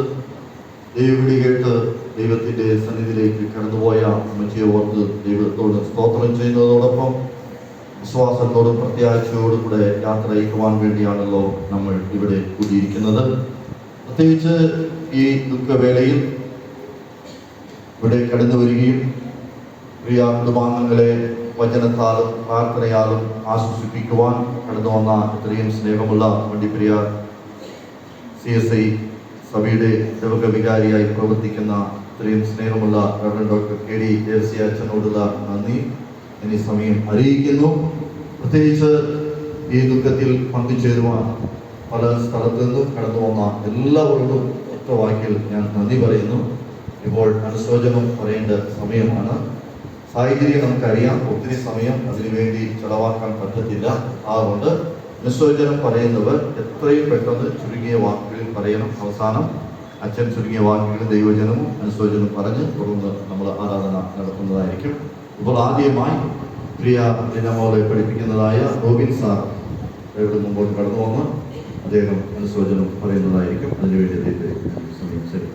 ദൈവവിളി കേട്ട് ദൈവത്തിന്റെ സന്നിധിയിലേക്ക് കടന്നുപോയ അമ്മച്ചിയെ ഓർത്ത് ദൈവത്തോട് സ്തോത്രം ചെയ്യുന്നതോടൊപ്പം വിശ്വാസത്തോടും പ്രത്യാശയോടും കൂടെ യാത്ര അയക്കുവാൻ വേണ്ടിയാണല്ലോ നമ്മൾ ഇവിടെ കൂടിയിരിക്കുന്നത്. പ്രത്യേകിച്ച് ഈ ദുഃഖവേളയിൽ ഇവിടെ കടന്നു വരികയും പ്രിയ കുടുംബാംഗങ്ങളെ വചനത്താലും പ്രാർത്ഥനയാലും ആശ്വസിപ്പിക്കുവാൻ കടന്നു വന്ന ഇത്രയും സ്നേഹമുള്ള വണ്ടിപ്പെരിയ CSI സഭയുടെ സേവക വികാരിയായി പ്രവർത്തിക്കുന്ന ഇത്രയും സ്നേഹമുള്ള റവറൻഡ് ഡോക്ടർ KD ദേവസ്യ അച്ഛനോടുള്ള നന്ദി. എന്നീ സമയം അറിയിക്കുന്നു. പ്രത്യേകിച്ച് ഈ ദുഃഖത്തിൽ പങ്കുചേരുവാൻ പല സ്ഥലത്തു നിന്നും കടന്നു വന്ന എല്ലാവരോടും ഒറ്റ വാക്കിൽ ഞാൻ നന്ദി പറയുന്നു. ഇപ്പോൾ അനുശോചനം പറയേണ്ട സമയമാണ്. സാഹചര്യം നമുക്കറിയാം, ഒത്തിരി സമയം അതിനുവേണ്ടി ചെലവാക്കാൻ പറ്റത്തില്ല. അതുകൊണ്ട് അനുശോചനം പറയുന്നവർ എത്രയും പെട്ടെന്ന് ചുരുങ്ങിയ വാക്കുകളിൽ പറയണം. അവസാനം അച്ഛൻ ചുരുങ്ങിയ വാക്കുകളും ദൈവജനവും അനുശോചനം പറഞ്ഞ് തുടർന്ന് നമ്മൾ ആരാധന നടത്തുന്നതായിരിക്കും. ഇപ്പോൾ ആദ്യമായി പ്രിയ ലിനമോളെ പഠിപ്പിക്കുന്നതായ റോബിൻ സാർ ഇവിടെ മുമ്പോട്ട് കടന്നു വന്ന് അദ്ദേഹം അനുശോചനം പറയുന്നതായിരിക്കും. അതിനുവേണ്ടി അദ്ദേഹത്തെ സമയം ശരി.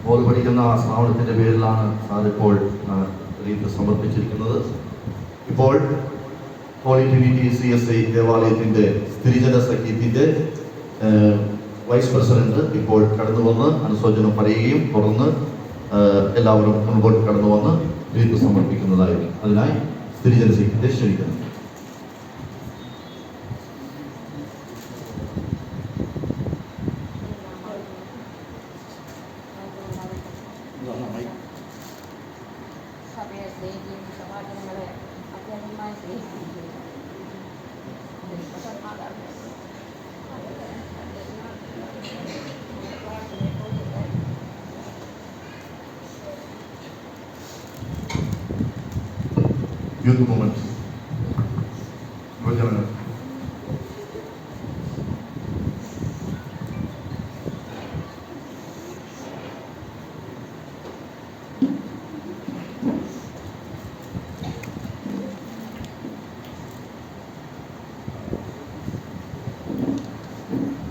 മോൾ പഠിക്കുന്ന സ്ഥാപനത്തിന്റെ പേരിലാണ് സാർ ഇപ്പോൾ റീത്ത് സമർപ്പിച്ചിരിക്കുന്നത്. ഇപ്പോൾ ഹോളി ട്രിനിറ്റി CSI ദേവാലയത്തിന്റെ സ്ത്രീജന സഖ്യത്തിന്റെ വൈസ് പ്രസിഡന്റ് ഇപ്പോൾ കടന്നു വന്ന് അനുശോചനം പറയുകയും തുടർന്ന് എല്ലാവരും മുൻപോട്ട് കടന്നു വന്ന് റീത്ത് സമർപ്പിക്കുന്നതായിരിക്കും. അതിനായി സ്ത്രീജന സഖ്യത്തെ ക്ഷണിക്കുന്നു. സഭയെ സ്നേഹിക്കുകയും സഭാജനങ്ങളെ അത്യധികമായി സ്നേഹിക്കുകയും യൂത്ത് മൂവ്മെന്റ് യുവജനങ്ങൾ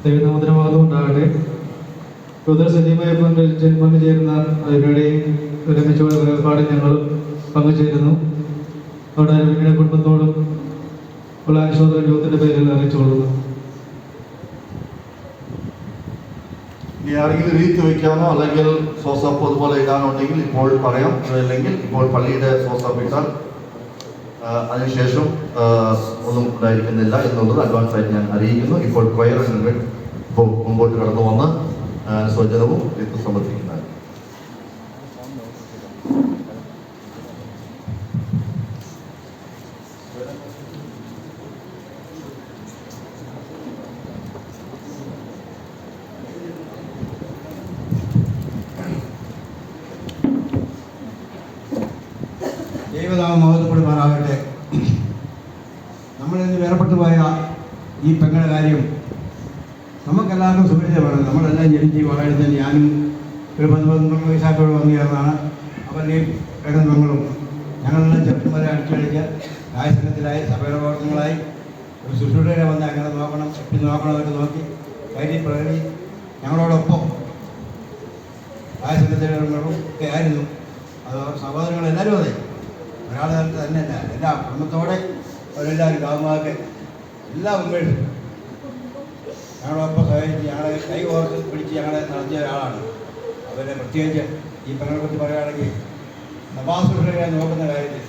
ദൈവനാമത്തിനും ഉണ്ടാകട്ടെ. ബ്രദർ സജീവമായി പങ്കുചേരുന്ന അവരുടെയും ഒരുമിച്ചുള്ള വേർപാട് ഞങ്ങൾ പങ്കുചേരുന്നു. അവിടെ അരവിന്റെ കുടുംബത്തോടും ഉള്ള അനുശോചന യോഗത്തിന്റെ പേരിൽ അറിയിച്ചുകൊള്ളുന്നു. ഇനി ആരെങ്കിലും റീത്ത് വയ്ക്കാനോ അല്ലെങ്കിൽ സോസാപ്പ് അതുപോലെ ഇടാനുണ്ടെങ്കിൽ ഇപ്പോൾ പറയാം. അല്ലെങ്കിൽ ഇപ്പോൾ പള്ളിയുടെ സോസാപ്പ് ഇട്ടാൽ അതിനുശേഷം ഒന്നും ഉണ്ടായിരിക്കുന്നില്ല എന്നുള്ളത് അഡ്വാൻസ് ആയിട്ട് ഞാൻ അറിയിക്കുന്നു. ഇപ്പോൾ കൊയർ അംഗങ്ങൾ ഇപ്പോൾ മുമ്പോട്ട് കടന്നു വന്ന് സ്വജനവും റീത്ത് സമർപ്പിക്കുന്നതാണ്. ദൈവനാമം മഹത്വപ്പെടുമാറാകട്ടെ. നമ്മളിന്ന് വേർപെട്ടു പോയ ഈ പെങ്ങളുടെ കാര്യം നമുക്കെല്ലാവർക്കും സുപരിചിതമാണ്. നമ്മളെല്ലാം ജനിച്ച് വളരുന്ന ഞാനും ഒരു 12 വയസ്സായപ്പോൾ വന്നു ചേർന്നാണ്. അവരുടെയും പെങ്ങളും ഞങ്ങളെല്ലാം ചെറുപ്പം വരെ അടിച്ചടിച്ച് രാജസംഘത്തിലായി സഭയുടെ പ്രവർത്തനങ്ങളായി ഒരു ശുശ്രൂഷകരെ വന്ന് അങ്ങനെ നോക്കണം എപ്പി നോക്കണമൊക്കെ നോക്കി കയറി പ്രകടി ഞങ്ങളോടൊപ്പം രാജസംഘത്തിലെ ഒക്കെ ആയിരുന്നു. അത് സഹോദരങ്ങളെല്ലാവരും അതെ, ഒരാൾ തന്നെയല്ല, എല്ലാ കുടുംബത്തോടെ അവരെല്ലാവരും കാവുമാകെ എല്ലാ ഉമ്മേഴും ഞങ്ങളൊപ്പം സഹകരിച്ച് ഞങ്ങളെ കൈ ഓർത്ത് പിടിച്ച് ഞങ്ങളെ നടത്തിയ ഒരാളാണ്. അവരെ പ്രത്യേകിച്ച് ഈ പെങ്ങളെ പറ്റി പറയുകയാണെങ്കിൽ നവാസുഷയെ നോക്കുന്ന കാര്യത്തിൽ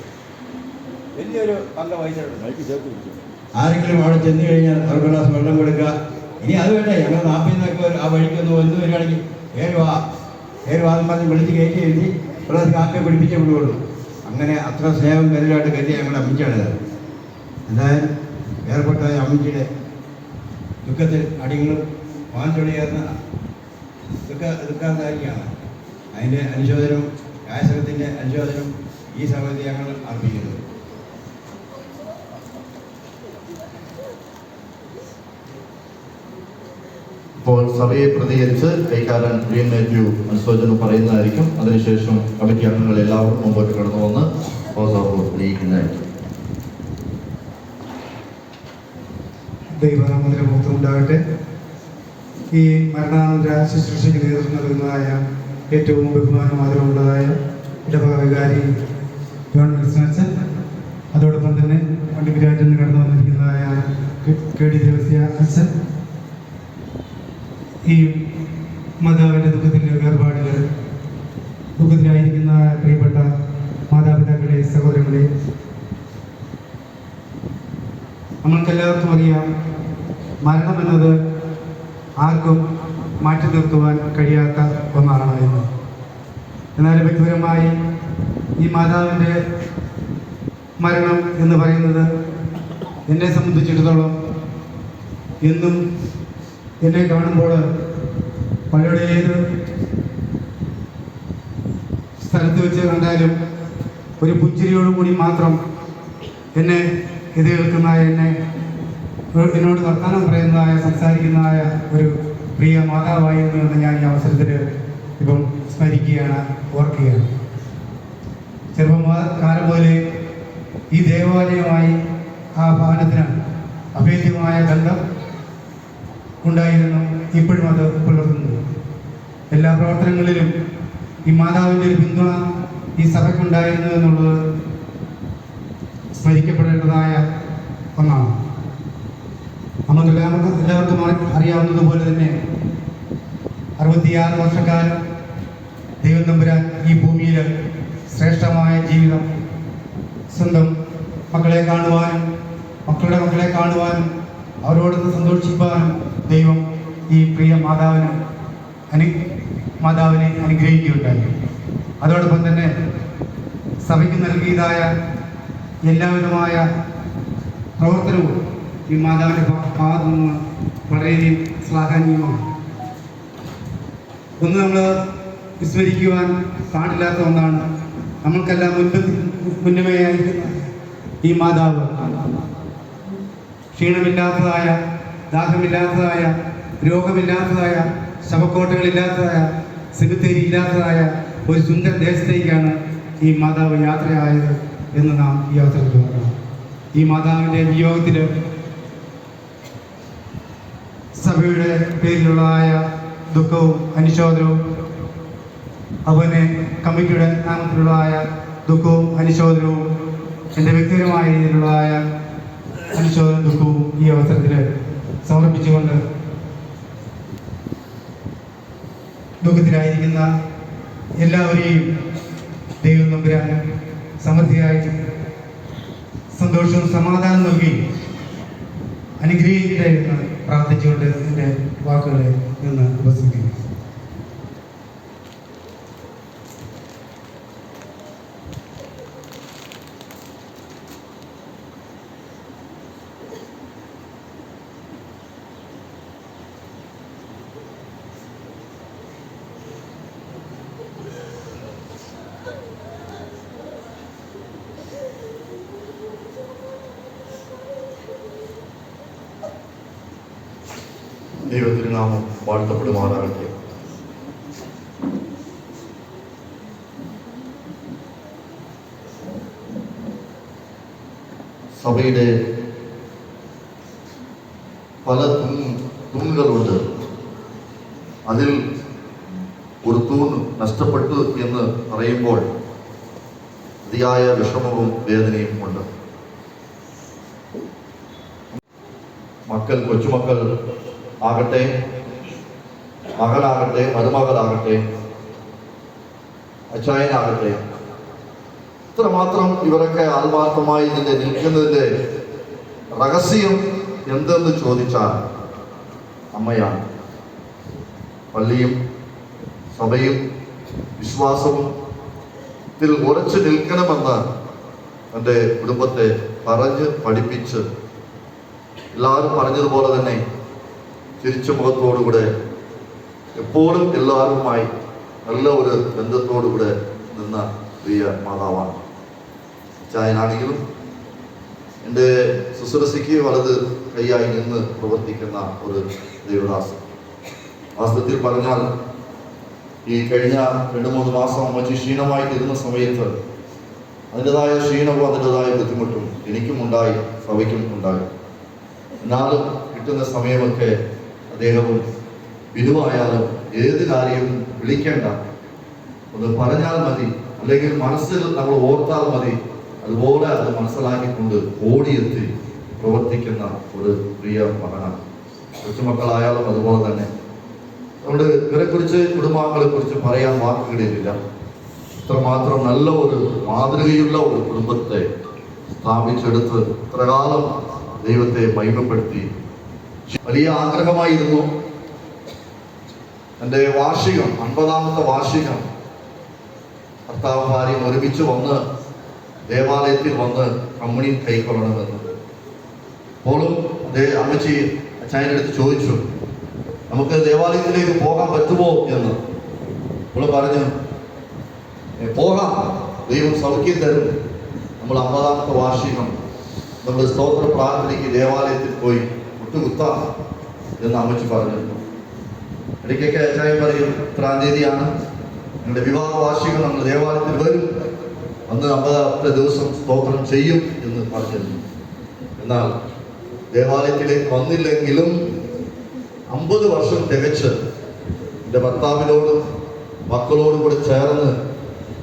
വലിയൊരു പങ്ക് വഹിച്ചിട്ടുണ്ട്. ആരെങ്കിലും അവിടെ ചെന്ന് കഴിഞ്ഞാൽ അവർക്ക് ഗ്ലാസ് വെള്ളം കൊടുക്കുക. ഇനി അത് വേണ്ടേ, ഞങ്ങൾ 40 നിന്നൊക്കെ ആ വഴിക്കൊന്ന് വന്ന് വരികയാണെങ്കിൽ ഏറുവാദം പറഞ്ഞ് വിളിച്ച് കയറ്റി എഴുതി ഉള്ളത് കാക്കെ പിടിപ്പിച്ചേ വിടുകയുള്ളൂ. അങ്ങനെ അത്ര സ്നേഹം കരുതായിട്ട് കരുതി ഞങ്ങളുടെ അമ്മച്ചിയാണ്. എന്തായാലും ഏർപ്പെട്ട അമ്മച്ചിയുടെ ദുഃഖത്തിൽ അടികളും വാൻതൊഴിയേർന്ന ദുഃഖാന്താരിക്കാണ്. അതിൻ്റെ അനുശോചനം, രാജസംഘത്തിൻ്റെ അനുശോചനം ഈ സമയത്ത് ഞങ്ങൾ അർപ്പിക്കുന്നു. ഇപ്പോൾ സഭയെ പ്രതികരിച്ച് കൈക്കാരൻ പ്രിയൻ മാത്യു അനുശോചനം പറയുന്നതായിരിക്കും. അതിനുശേഷം കമ്മിറ്റി അംഗങ്ങൾ എല്ലാവരും മുമ്പോട്ട് കടന്നു വന്ന് അറിയിക്കുന്നതായിരിക്കും. ദൈവനാമത്തിന് മുക്തമുണ്ടാകട്ടെ. ഈ മരണാനന്തര ശുശ്രൂഷയ്ക്ക് നേതൃത്വം നൽകുന്നതായ ഏറ്റവും ബഹുമാനമാതരമുള്ളതായ ഇടവക വികാരി ജോൺ വിൽസൺ, അതോടൊപ്പം തന്നെ പണ്ഡിതരാജിൽ നിന്ന് കടന്നു വന്നിരിക്കുന്നതായ KD ദേവസ്യ അച്ഛൻ, ഈ മാതാവിൻ്റെ ദുഃഖത്തിൻ്റെ വേർപാടിൽ ദുഃഖത്തിലായിരിക്കുന്ന പ്രിയപ്പെട്ട മാതാപിതാക്കളെ, സഹോദരങ്ങളെ, നമ്മൾക്കെല്ലാവർക്കും അറിയാം, മരണമെന്നത് ആർക്കും മാറ്റി നിർത്തുവാൻ കഴിയാത്ത ഒന്നാണ് എന്ന്. എന്നാൽ വ്യക്തിപരമായി ഈ മാതാവിൻ്റെ മരണം എന്ന് പറയുന്നത് എന്നെ സംബന്ധിച്ചിടത്തോളം എന്നും എന്നെ കാണുമ്പോൾ പലരുടെ ഏത് സ്ഥലത്ത് വെച്ച് കണ്ടാലും ഒരു പുഞ്ചിരിയോടുകൂടി മാത്രം എന്നെ എതിരേൽക്കുന്നതായ എന്നോട് വർത്തമാനം പറയുന്നതായ സംസാരിക്കുന്നതായ ഒരു പ്രിയ മാതാവായിരുന്നു എന്ന് ഞാൻ ഈ അവസരത്തിൽ ഇപ്പം സ്മരിക്കുകയാണ്, ഓർക്കുകയാണ്. ചെറുപ്പകാലം മുതലേ ഈ ദേവാലയവുമായി ആ ഭവനത്തിന് അഭേദ്യമായ ബന്ധം ഉണ്ടായിരുന്നു, ഇപ്പോഴും അത് പുലർത്തുന്നു. എല്ലാ പ്രവർത്തനങ്ങളിലും ഈ മാതാവിൻ്റെ ഒരു പിന്തുണ ഈ സഭയ്ക്കുണ്ടായിരുന്നു എന്നുള്ളത് സ്മരിക്കപ്പെടേണ്ടതായ ഒന്നാണ്. എല്ലാവർക്കും അറിയാവുന്നതുപോലെ തന്നെ 66 വർഷക്കാലം ദൈവം തമ്പുരാൻ ഈ ഭൂമിയിൽ ശ്രേഷ്ഠമായ ജീവിതം സ്വന്തം മക്കളെ കാണുവാനും മക്കളുടെ മക്കളെ കാണുവാനും അവരോടൊന്ന് സന്തോഷിപ്പാനും ദൈവം ഈ പ്രിയ മാതാവിനെ അനുഗ്രഹിക്കുകയുണ്ടായി. അതോടൊപ്പം തന്നെ സഭയ്ക്ക് നൽകിയതായ എല്ലാവിധമായ പ്രവർത്തനവും ഈ മാതാവിൻ്റെ ഭാഗത്തു നിന്ന് വളരെയധികം ശ്ലാഘനീയമാണ്. ഒന്ന് നമ്മൾ വിസ്മരിക്കുവാൻ പാടില്ലാത്ത ഒന്നാണ്, നമ്മൾക്കെല്ലാം മുന്നമേയായിരിക്കുന്ന ഈ മാതാവ് ക്ഷീണമില്ലാത്തതായ, ദാഹമില്ലാത്തതായ, രോഗമില്ലാത്തതായ, ശവക്കോട്ടകളില്ലാത്തതായ, സെമിത്തേരി ഇല്ലാത്തതായ ഒരു സുന്ദര ദേശത്തേക്കാണ് ഈ മാതാവ് യാത്രയായത് എന്ന് നാം ഈ അവസരത്തിൽ ഓർക്കണം. ഈ മാതാവിൻ്റെ വിയോഗത്തിൽ സഭയുടെ പേരിലുള്ളതായ ദുഃഖവും അനുശോചനവും, അതുപോലെ കമ്മിറ്റിയുടെ നാമത്തിലുള്ളതായ ദുഃഖവും അനുശോചനവും, എൻ്റെ വ്യക്തിപരമായ രീതിയിലുള്ളതായ അനുശോചന ദുഃഖവും ഈ അവസരത്തിൽ സമർപ്പിച്ചുകൊണ്ട് ദുഃഖത്തിലായിരിക്കുന്ന എല്ലാവരെയും ദൈവം തമ്പുരാൻ സമൃദ്ധിയായി സന്തോഷവും സമാധാനം നൽകി അനുഗ്രഹിക്കട്ടെ എന്ന് പ്രാർത്ഥിച്ചുകൊണ്ട് എൻ്റെ വാക്കുകളെ നിന്ന് ഉപസിക്കുന്നു. ദൈവത്തിരുനാമം വാഴ്ത്തപ്പെടുമാറാകട്ടെ. സഭയുടെ പല തൂണുകളുണ്ട്. അതിൽ ഒരു തൂൺ നഷ്ടപ്പെട്ടു എന്ന് പറയുമ്പോൾ അതിയായ വിഷമവും വേദനയും ഉണ്ട്. കൊച്ചുമക്കൾ ആകട്ടെ, മകനാകട്ടെ, മരുമകളാകട്ടെ, അച്ചായനാകട്ടെ, ഇത്രമാത്രം ഇവരൊക്കെ ആത്മാർത്ഥമായി ഇതിൻ്റെ നിൽക്കുന്നതിൻ്റെ രഹസ്യം എന്തെന്ന് ചോദിച്ചാൽ അമ്മയാണ്. പള്ളിയും സഭയും വിശ്വാസവും ഇതിൽ ഉറച്ചു നിൽക്കണമെന്ന് എൻ്റെ കുടുംബത്തെ പറഞ്ഞ് പഠിപ്പിച്ച്, എല്ലാവരും പറഞ്ഞതുപോലെ തന്നെ ചിരിച്ച മുഖത്തോടുകൂടെ എപ്പോഴും എല്ലാവരുമായി നല്ല ഒരു ബന്ധത്തോടുകൂടെ നിന്ന പ്രിയ മാതാവാണ്. ചായനാണെങ്കിലും എൻ്റെ ശുശ്രൂഷയ്ക്ക് വലത് കൈയായി നിന്ന് പ്രവർത്തിക്കുന്ന ഒരു ദൈവദാസൻ. വാസ്തവത്തിൽ പറഞ്ഞാൽ ഈ കഴിഞ്ഞ 2-3 മാസം അമ്മച്ചി ക്ഷീണമായിട്ടിരുന്ന സമയത്ത് അതിൻ്റെതായ ക്ഷീണവും അതിൻ്റെതായ ബുദ്ധിമുട്ടും എനിക്കും ഉണ്ടായി, സഭയ്ക്കും ഉണ്ടായി. എന്നാലും കിട്ടുന്ന സമയമൊക്കെ അദ്ദേഹവും ബിനുവായാലും ഏത് കാര്യവും വിളിക്കേണ്ട, ഒന്ന് പറഞ്ഞാൽ മതി, അല്ലെങ്കിൽ മനസ്സിൽ നമ്മൾ ഓർത്താൽ മതി, അതുപോലെ അത് മനസ്സിലാക്കിക്കൊണ്ട് ഓടിയെത്തി പ്രവർത്തിക്കുന്ന ഒരു പ്രിയ മകനാണ്. കൊച്ചുമക്കളായാലും അതുപോലെ തന്നെ. അതുകൊണ്ട് ഇവരെക്കുറിച്ച്, കുടുംബാംഗങ്ങളെ കുറിച്ച് പറയാൻ വാക്കുകളില്ല. ഇത്രമാത്രം നല്ല ഒരു മാതൃകയുള്ള ഒരു കുടുംബത്തെ സ്ഥാപിച്ചെടുത്ത് ഇത്രകാലം ദൈവത്തെ മഹിമപ്പെടുത്തി. വലിയ ആഗ്രഹമായിരുന്നു എൻ്റെ വാർഷികം, 50ാമത്തെ വാർഷികം ഭർത്താവ് ഭാര്യയും ഒരുമിച്ച് വന്ന് ദേവാലയത്തിൽ വന്ന് കമ്മ്യൂണിയൻ കൈക്കൊള്ളണമെന്ന്. അപ്പോഴും അമ്മച്ചി അച്ചായൻ്റെ അടുത്ത് ചോദിച്ചു, നമുക്ക് ദേവാലയത്തിലേക്ക് പോകാൻ പറ്റുമോ എന്ന്. അപ്പോൾ പറഞ്ഞു, പോകാം, ദൈവം സൗഖ്യം തരും. നമ്മൾ 50ാമത്തെ വാർഷികം നമ്മൾ സ്തോത്ര പ്രാർത്ഥനയ്ക്ക് ദേവാലയത്തിൽ പോയി മുട്ടുകുത്താം എന്ന് അമ്മച്ചി പറഞ്ഞിരുന്നു. ഇടയ്ക്കൊക്കെ അച്ചായൻ പറയും, 3-ാം തീയതിയാണ് ഞങ്ങളുടെ വിവാഹ വാർഷികം, നമ്മൾ ദേവാലയത്തിൽ വരും, അന്ന് 50ാമത്തെ ദിവസം സ്തോത്രം ചെയ്യും എന്ന് പറഞ്ഞിരുന്നു. എന്നാൽ ദേവാലയത്തിലേക്ക് വന്നില്ലെങ്കിലും 50 വർഷം തികച്ച് എൻ്റെ ഭർത്താവിനോടും മക്കളോടും കൂടി ചേർന്ന്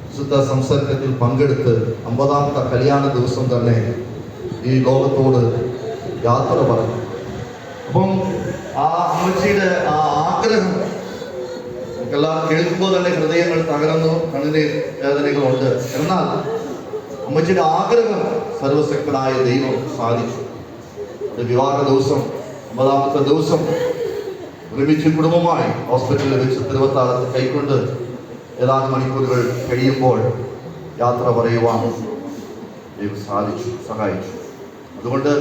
വിശുദ്ധ സംസർഗത്തിൽ പങ്കെടുത്ത് 50ാമത്തെ കല്യാണ ദിവസം തന്നെ ഈ ലോകത്തോട് യാത്ര പറഞ്ഞു. അപ്പം ആ അമ്മച്ചിയുടെ ആ ആഗ്രഹം നമുക്കെല്ലാം കേൾക്കുമ്പോൾ തന്നെ ഹൃദയങ്ങൾ തകർന്നു, കണ്ണിന് വേദനകളുണ്ട്. എന്നാൽ അമ്മച്ചിയുടെ ആഗ്രഹം സർവശക്തനായ ദൈവം സാധിച്ചു. വിവാഹ ദിവസം 50ാമത്തെ ദിവസം ഒരുമിച്ച് കുടുംബമായി ഹോസ്പിറ്റലിൽ വെച്ച് തിരുവത്താഴത്ത് കൈക്കൊണ്ട് ഏതാനും മണിക്കൂറുകൾ കഴിയുമ്പോൾ യാത്ര പറയുവാൻ ദൈവം സഹായിച്ചു. അതുകൊണ്ട്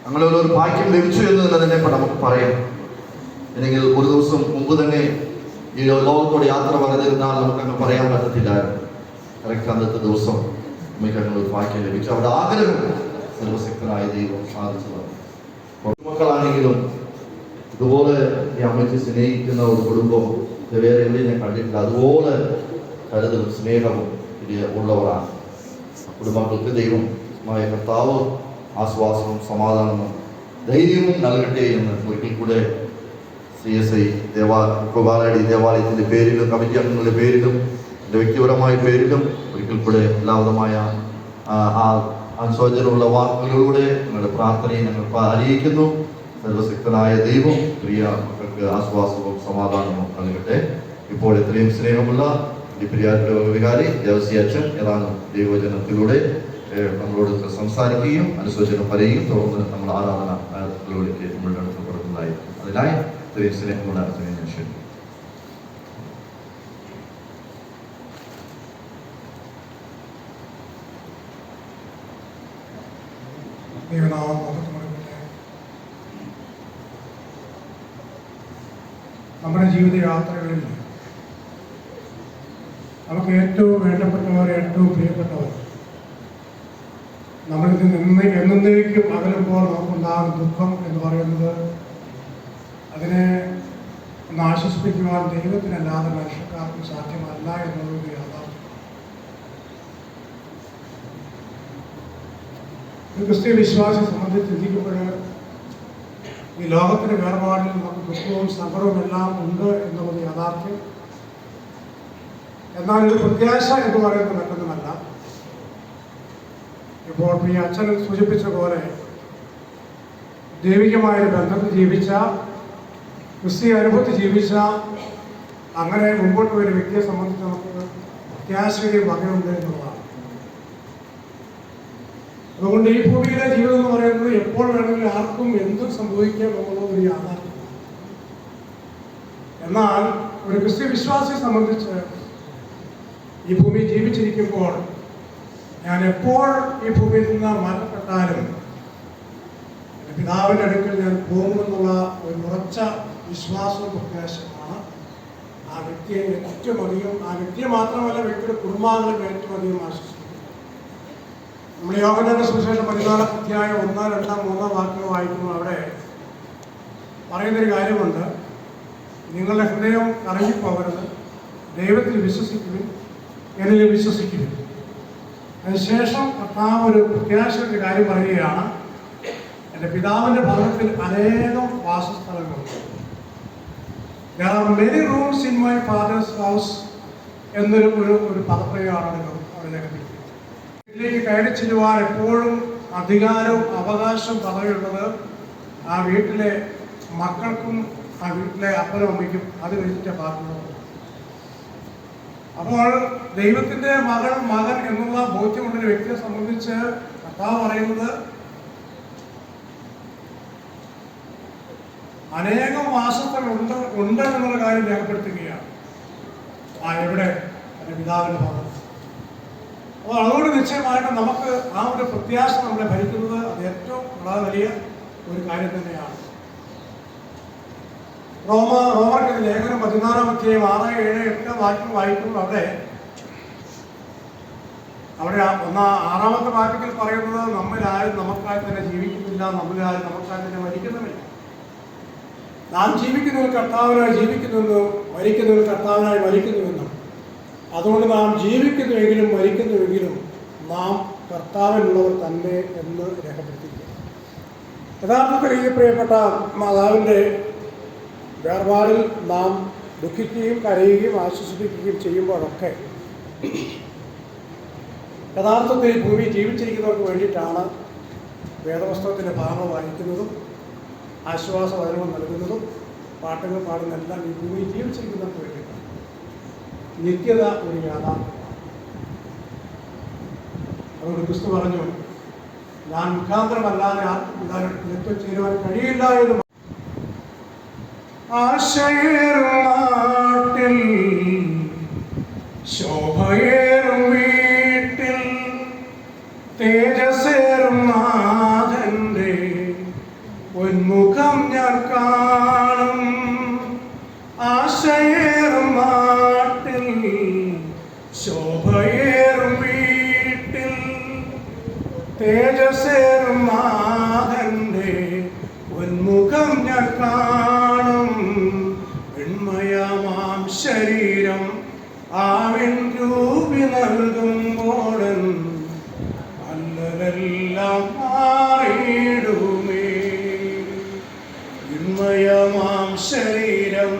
അങ്ങനെ ഒരു ഭാഗ്യം ലഭിച്ചു എന്ന് തന്നെ നമുക്ക് പറയാം. അല്ലെങ്കിൽ ഒരു ദിവസം മുമ്പ് തന്നെ ഈ ലോകത്തോട് യാത്ര പറഞ്ഞിരുന്നാൽ നമുക്കങ്ങ് പറയാൻ പറ്റത്തില്ലായിരുന്നു. കറക്റ്റ് അന്നത്തെ ദിവസം നമുക്ക് അങ്ങനെ ഒരു ഭാഗ്യം ലഭിച്ചു. അവിടെ ആഗ്രഹം സർവശക്തനായ ദൈവം സാധിച്ചതാണ്. മക്കളാണെങ്കിലും ഇതുപോലെ ഈ അമ്മയ്ക്ക് സ്നേഹിക്കുന്ന ഒരു കുടുംബം വേറെ എവിടെയും ഞാൻ കണ്ടിട്ടില്ല. അതുപോലെ കരുതലും സ്നേഹവും ഉള്ളവരാണ്. കുടുംബങ്ങൾക്ക് ദൈവമായ കർത്താവ് ആശ്വാസവും സമാധാനവും ധൈര്യവും നൽകട്ടെ എന്ന് ഒരിക്കൽ കൂടെ CSI കോബാലടി ദേവാലയത്തിൻ്റെ പേരിലും കമ്മിറ്റി അംഗങ്ങളുടെ പേരിലും എൻ്റെ വ്യക്തിപരമായ പേരിലും ഒരിക്കൽ കൂടെ എല്ലാവിധമായ അനുശോചനമുള്ള വാക്കുകളിലൂടെ ഞങ്ങളുടെ പ്രാർത്ഥനയെ ഞങ്ങൾ അറിയിക്കുന്നു. സർവശക്തനായ ദൈവം പ്രിയ മക്കൾക്ക് ആശ്വാസവും സമാധാനവും നൽകട്ടെ. ഇപ്പോൾ ഇത്രയും സ്നേഹമുള്ള പ്രിയാരുടെ വികാരി ദേവസ്യ അച്ഛൻ ഏതാനും ദൈവവചനത്തിലൂടെ നമ്മളോട് സംസാരിക്കുകയും അനുശോചനം പറയുകയും തുടർന്ന് നമ്മൾ ആരാധനകളിലേക്ക് മുന്നോട്ട് അതിനായി ഇത്രയും സ്നേഹമുള്ള അച്ഛനെ ഞാൻ ക്ഷണിക്കുന്നു. നമ്മുടെ ജീവിതയാത്രകളിൽ നമുക്ക് ഏറ്റവും വേണ്ടപ്പെട്ടവർ, ഏറ്റവും പ്രിയപ്പെട്ടവർ നമ്മളിത് എന്നേക്കും അകലുമ്പോൾ നമുക്കുണ്ടാകുന്ന ദുഃഖം എന്ന് പറയുന്നത്, അതിനെ ഒന്ന് ആശ്വസിപ്പിക്കുവാൻ ദൈവത്തിനല്ലാതെ മനുഷ്യക്കാർക്ക് സാധ്യമല്ല എന്നുള്ളത് യാഥാർത്ഥ്യം. ഒരു ക്രിസ്ത്യ വിശ്വാസിയെ സംബന്ധിച്ച് ചിന്തിക്കുമ്പോൾ ഈ ലോകത്തിന്റെ വേർപാടിൽ നമുക്ക് ദുഃഖവും സങ്കടവും എല്ലാം ഉണ്ട് എന്നുള്ളത് യാഥാർത്ഥ്യം. എന്നാൽ ഒരു പ്രത്യാശ എന്ന് പറയുന്നത് മറ്റൊന്നുമല്ല. ഇപ്പോൾ ഈ അച്ഛൻ സൂചിപ്പിച്ച പോലെ ദൈവികമായ ബന്ധത്തിൽ ജീവിച്ച, ക്രിസ്തീയ അനുഭവത്തിൽ ജീവിച്ച, അങ്ങനെ മുമ്പോട്ട് പോയ വ്യക്തിയെ സംബന്ധിച്ച് നമുക്ക് പ്രത്യാശയും വകയുണ്ട് എന്നുള്ളതാണ്. അതുകൊണ്ട് ഈ ഭൂമിയിലെ ജീവിതം എന്ന് പറയുന്നത് എപ്പോൾ വേണമെങ്കിലും ആർക്കും എന്തും സംഭവിക്കാം എന്നുള്ളത് ഒരു യാഥാർത്ഥ്യമാണ്. എന്നാൽ ഒരു ക്രിസ്ത്യ വിശ്വാസിയെ സംബന്ധിച്ച് ഈ ഭൂമി ജീവിച്ചിരിക്കുമ്പോൾ ഞാൻ എപ്പോൾ ഈ ഭൂമിയിൽ നിന്ന് മാറ്റപ്പെട്ടാലും എൻ്റെ പിതാവിൻ്റെ അടുക്കൽ ഞാൻ പോകുമെന്നുള്ള ഒരു ഉറച്ച വിശ്വാസവും പ്രത്യാശമാണ് ആ വ്യക്തിയെ ഏറ്റവും അധികം, ആ വ്യക്തിയെ മാത്രമല്ല വ്യക്തിയുടെ കുടുംബാംഗങ്ങളെ ഏറ്റവും അധികം ആശ്വസിക്കും. നമ്മൾ യോഹന്നാന്റെ സുവിശേഷം 14 അധ്യായം 1, 2, 3 വാക്യങ്ങൾ വായിക്കുമ്പോൾ അവിടെ പറയുന്നൊരു കാര്യമുണ്ട്. നിങ്ങളുടെ ഹൃദയം കറങ്ങിപ്പോകരുത്, ദൈവത്തിൽ വിശ്വസിക്കുവിൻ, എന്നിൽ വിശ്വസിക്കുവിൻ. അതിനുശേഷം കർത്താവ് ഒരു പ്രത്യാശയുടെ കാര്യം പറയുകയാണ്, എൻ്റെ പിതാവിൻ്റെ ഭവനത്തിൽ അനേകം വാസസ്ഥലങ്ങളുണ്ട്. There are many rooms in my father's house എന്നൊരു പദപ്രയോഗമാണ് അവിടെ ലഭിക്കുന്നത്. വീട്ടിലേക്ക് കയറി ചെല്ലുവാൻ എപ്പോഴും അധികാരവും അവകാശവും പദവിയുള്ളത് ആ വീട്ടിലെ മക്കൾക്കും ആ വീട്ടിലെ അപ്പനും അമ്മയ്ക്കും. അത് കഴിഞ്ഞിട്ട് ബാക്കിയുള്ളത്. അപ്പോൾ ദൈവത്തിൻ്റെ മകൻ എന്നുള്ള ബോധ്യമുള്ളൊരു വ്യക്തിയെ സംബന്ധിച്ച് കർത്താവ് പറയുന്നത് അനേകം വാസസ്ഥലം ഉണ്ട് എന്നുള്ള കാര്യം രേഖപ്പെടുത്തുകയാണ്. എവിടെ എൻ്റെ പിതാവിൻ്റെ ഭാഗത്ത്. അപ്പോൾ അതുകൊണ്ട് നിശ്ചയമായിട്ടും നമുക്ക് ആ ഒരു പ്രത്യാശ നമ്മളെ ഭരിക്കുന്നത് അത് ഏറ്റവും വളരെ വലിയ ഒരു കാര്യം തന്നെയാണ്. റോമർക്ക് ലേഖനം 14-ാം അധ്യായം 6, 7, 8 വായിക്കുമ്പോൾ അവിടെ 6-ാമത്തെ വാക്യത്തിൽ പറയുന്നത് നമ്മിലാരും നമുക്കായി തന്നെ ജീവിക്കുന്നില്ല, നമ്മിലാരും നമുക്കായി തന്നെ മരിക്കുന്നുമില്ല. നാം ജീവിക്കുന്നവർ കർത്താവിനായി ജീവിക്കുന്നുവെന്നും മരിക്കുന്നവർ കർത്താവിനായി മരിക്കുന്നുവെന്നും. അതുകൊണ്ട് നാം ജീവിക്കുന്നുവെങ്കിലും മരിക്കുന്നുവെങ്കിലും നാം കർത്താവിനുള്ളവർ തന്നെ എന്ന് രേഖപ്പെടുത്തിയിരിക്കുന്നു. യഥാർത്ഥത്തിൽ ഈ പ്രിയപ്പെട്ട മാതാവിൻ്റെ വേർപാടിൽ നാം ദുഃഖിക്കുകയും കരയുകയും ആശ്വസിപ്പിക്കുകയും ചെയ്യുമ്പോഴൊക്കെ യഥാർത്ഥത്തിൽ ഭൂമി ജീവിച്ചിരിക്കുന്നവർക്ക് വേണ്ടിയിട്ടാണ് വേദപുസ്തകത്തിൻ്റെ ഭാഗം വായിക്കുന്നതും ആശ്വാസവചനങ്ങൾ നൽകുന്നതും പാട്ടുകൾ പാടുന്നതെല്ലാം ഈ ഭൂമി ജീവിച്ചിരിക്കുന്നവർക്ക് വേണ്ടിയിട്ടാണ്. നിത്യത ഒരു യാഥാർത്ഥ്യമാണ്. അതുകൊണ്ട് ക്രിസ്തു പറഞ്ഞു, ഞാൻ മുഖാന്തരമല്ലാതെ ആർക്കും പിതാവിനോട് എത്തിച്ചേരുവാൻ കഴിയില്ല എന്ന്. ആശയേറും നാട്ടിൽ ശോഭയേറും വീട്ടിൽ തേജസ്സേറും നാഥന്റെ പൊന്മുഖം ഞാൻ കാണും. ആശയേറും നാട്ടിൽ ശോഭയേറും വീട്ടിൽ തേജസ്സേറും നാഥന്റെ പൊന്മുഖം ഞാൻ കാണും. വെണ്മയമാം ശരീരം ആവിൻ രൂപി നൽകുമ്പോഴൻ അല്ലലെല്ലാം മാറിയിടുമേ. വെണ്മയമാം ശരീരം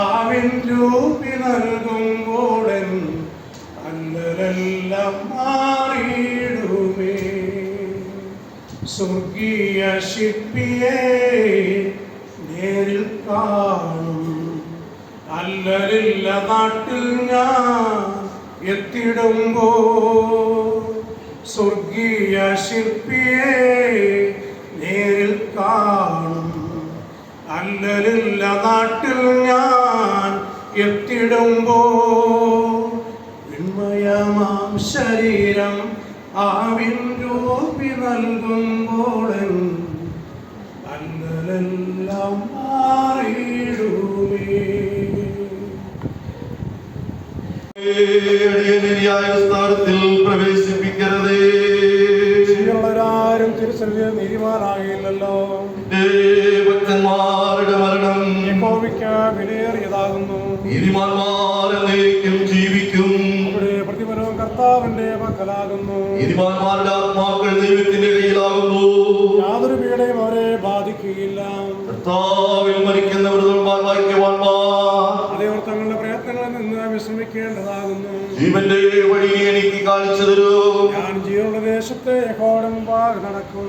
ആവിൻ രൂപി നൽകുമ്പോഴൻ അല്ലലെല്ലാം മാറിയിടുമേ. സ്വർഗീയ ശില്പിയെ നേരിൽ കാണും. അല്ലലില്ല നാട്ടിൽ ഞാൻ എത്തിടുമ്പോ. സ്വർഗീയ ശില്പിയെ നേരിൽ കാണും. അല്ലലില്ല നാട്ടിൽ ഞാൻ എത്തിടുമ്പോ. വിണ്മയമാം ശരീരം ആവിൻ രൂപി നൽകുമ്പോഴൻ അല്ലലെല്ലാം മാറിയിടുമേ. സ്ഥാനത്തിൽ പ്രവേശിപ്പിക്കരുതേ. ശരിയുള്ളവരാരും തിരുസന്നിധിയിൽ നീതിമാനാകില്ലല്ലോ. ഭക്തന്മാരുടെ മരണം യഹോവയ്ക്ക് വിലയേറിയതാകുന്നു. നീതിമാന്മാരെന്നേക്കും ജീവിക്കും. അവിടെ പ്രതിഫലവും കർത്താവിന്റെ പക്കലാകുന്നു. നീതിമാന്മാരുടെ ആത്മാക്കൾ ദൈവത്തിന്റെ കയ്യിലാകുന്നു. യാതൊരു പീഡയും അവരെ ബാധിക്കുകയില്ല. കർത്താവിൽ മരിക്കുന്നവർ ഭാഗ്യവാന്മാർ. അതേവർ തങ്ങളുടെ പ്രയത്നങ്ങളിൽ നിന്ന് വിശ്രമിക്കേണ്ടതാകുന്നു. ജീവന്റെ വഴി എനിക്ക് കാണിച്ചു തരൂ. ഞാൻ ജീവനുള്ള ദേശത്തെ യഹോവയുടെ മുമ്പാകെ നടക്കും.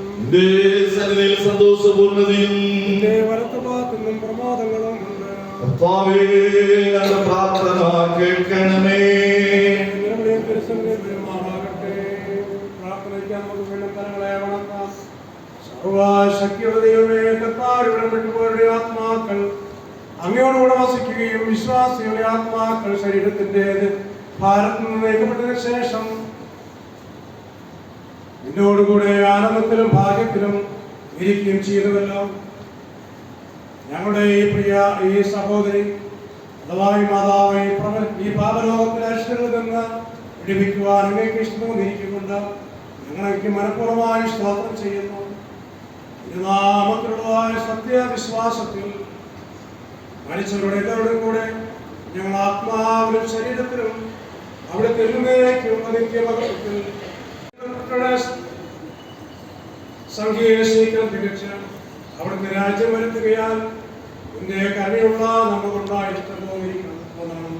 സന്തോഷപൂർണ്ണതയും വലത്തുഭാഗത്തുനിന്നും പ്രമാദങ്ങളും ഉണ്ട്. കർത്താവേ, ഞങ്ങളുടെ പ്രാർത്ഥന കേൾക്കണമേ. പ്രാർത്ഥനയ്ക്കാൻ നമുക്ക് വീണ്ടും തലങ്ങളെ വണക്കാം. സർവശക്തിയുള്ള ദൈവമേ, കർത്താവിനെ വിട്ടുപോയവരുടെ ആത്മാക്കൾ അങ്ങയോടുകൂടെ വസിക്കുകയും വിശ്വാസികളുടെ ആത്മാക്കൾ ശരീരത്തിന്റെ ഭാരത്തിൽ നിന്ന് നീക്കപ്പെട്ടതിന് ശേഷം നിന്നോടുകൂടെ ആനന്ദത്തിലും ഭാഗ്യത്തിലും ഇരിക്കുകയും ചെയ്തുവല്ലോ. ഞങ്ങളുടെ ഈ സഹോദരി അഥവാ ഈ മാതാവ് ഈ പാപലോകത്തിലെ അരിഷ്ടങ്ങളിൽ നിന്ന് വിടുവിക്കുവാൻ അങ്ങേക്ക് ഇഷ്ടമൊന്നിരിക്കുന്നുണ്ട്. ഞങ്ങളെനിക്ക് മനഃപൂർവ്വമായി സ്തോത്രം ചെയ്യുന്നു. നാമത്തിലുള്ളതായ സത്യവിശ്വാസത്തിൽ മരിച്ചവരുടെ എല്ലാവരുടെയും കൂടെ ഞങ്ങൾ ആത്മാവിലും ശരീരത്തിലും അവിടെ തെരുന്നേക്കുള്ള നിത്യമകത്തിൽ സംഖ്യയെ സ്വീകരണം തികച്ച് അവിടുന്ന് രാജ്യം വരുത്തുകയാൽ നിന്റെ കരുണയുള്ള നമ്മളുണ്ടായ ഇഷ്ടം തോന്നിയിരിക്കണമെന്ന്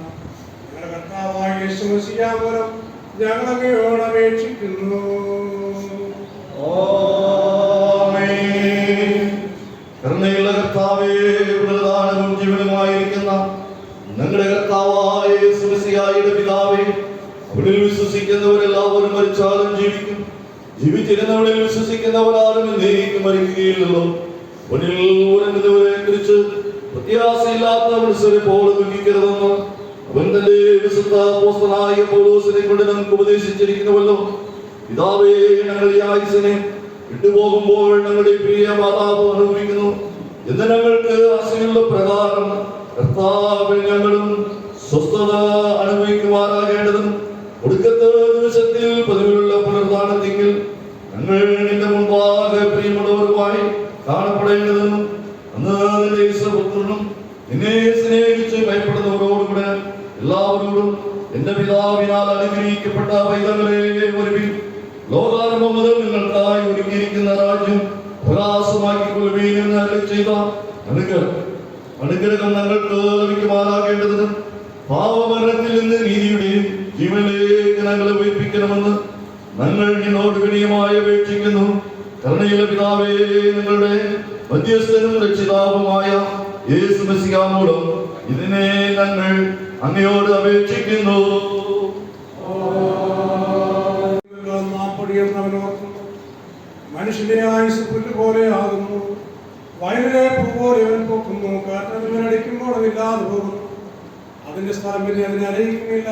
ഞങ്ങളുടെ കർത്താവായ യേശു മെസ്സിയ മൂലം ഞങ്ങൾ അങ്ങയോട് അപേക്ഷിക്കുന്നു. കരുണയുള്ള കർത്താവേ, പ്രധാനവും ജീവനുമായിരിക്കുന്ന ഞങ്ങളുടെ കർത്താവായ യേശു മെസ്സിഹായുടെ പിതാവേ, അവിടിൽ വിശ്വസിക്കുന്നവരെല്ലാവരും മരിച്ചാലും ജീവിക്കും. ജീവിച്ചിരുന്നവരിൽ വിശ്വസിക്കുന്നവരാരും എന്നേക്കും മരിക്കുകയില്ലല്ലോ. കുറിച്ച് പ്രത്യാശയില്ലാത്തവരെ പോലെ ദുഃഖിക്കരുതെന്ന് അവൻ തന്റെ വിശുദ്ധ അപ്പോസ്തലനായ പൗലോസിനെ കൊണ്ട് നമുക്ക് ഉപദേശിച്ചിരിക്കുന്നുവല്ലോ. പിതാവേ, ഞങ്ങൾ ഈ ആയുസ്സിനെ വിട്ടുപോകുമ്പോൾ ഞങ്ങളുടെ പ്രിയ മാതാവ് അനുഭവിക്കുന്നു എന്ന് ഞങ്ങൾക്ക് ആശയുള്ള പ്രകാരം കർത്താവിൽ ഞങ്ങളും സ്വസ്ഥത അനുഭവിക്കുമാറാകേണ്ടതും ഒടുക്കത്തെ ദിവസത്തിൽ പതിവിലുള്ള പുനർദാനത്തിൽ ഞങ്ങൾ നിന്റെ മുൻപാകെ പ്രിയമുള്ളവരുമായി കാണപ്പെടേണ്ടതും അന്ന് നിന്റെ ഈശ്വരപുത്രനും നിന്നെ സ്നേഹിച്ച് ഭയപ്പെടുന്നവരോടുകൂടെ എല്ലാവരോടും എന്റെ പിതാവിനാൽ അനുഗ്രഹിക്കപ്പെട്ട പൈതങ്ങളെ ഒരുവിൽ ലോകാരംഭം മുതൽ നിങ്ങൾക്കായി ഒരുക്കിയിരിക്കുന്ന രാജ്യം പ്രകാശമാക്കിക്കൊള്ളുകയും എന്ന് അരുളി ചെയ്ത അനുഗ്രഹം ഞങ്ങൾക്ക് ലഭിക്കുമാറാകേണ്ടതിനും പാവമരണത്തിൽ നിന്ന് നീതിയുടെയും ജീവനിലേക്ക് ഞങ്ങളെ ഉയർപ്പിക്കണമെന്ന് ഞങ്ങൾ നിന്നോട് വിനയമായി അപേക്ഷിക്കുന്നു. കരുണയുള്ള പിതാവേ, നിങ്ങളുടെ മധ്യസ്ഥനും രക്ഷിതാവുമായ യേശു മെസ്സിഹ മൂലം ഇതിനെ ഞങ്ങൾ അങ്ങയോട് അപേക്ഷിക്കുന്നു. മനുഷ്യന്റെ ആയുസ് പുല്ല് പോലെ ആകുന്നു, വയലിലെ പൂ പോലെ അവൻ പോക്കുന്നു. കാറ്റടിക്കുമ്പോൾ അതില്ലാതെ പോകുന്നു, അതിന്റെ സ്ഥലം പിന്നെ അതിനെ അറിയിക്കുന്നില്ല.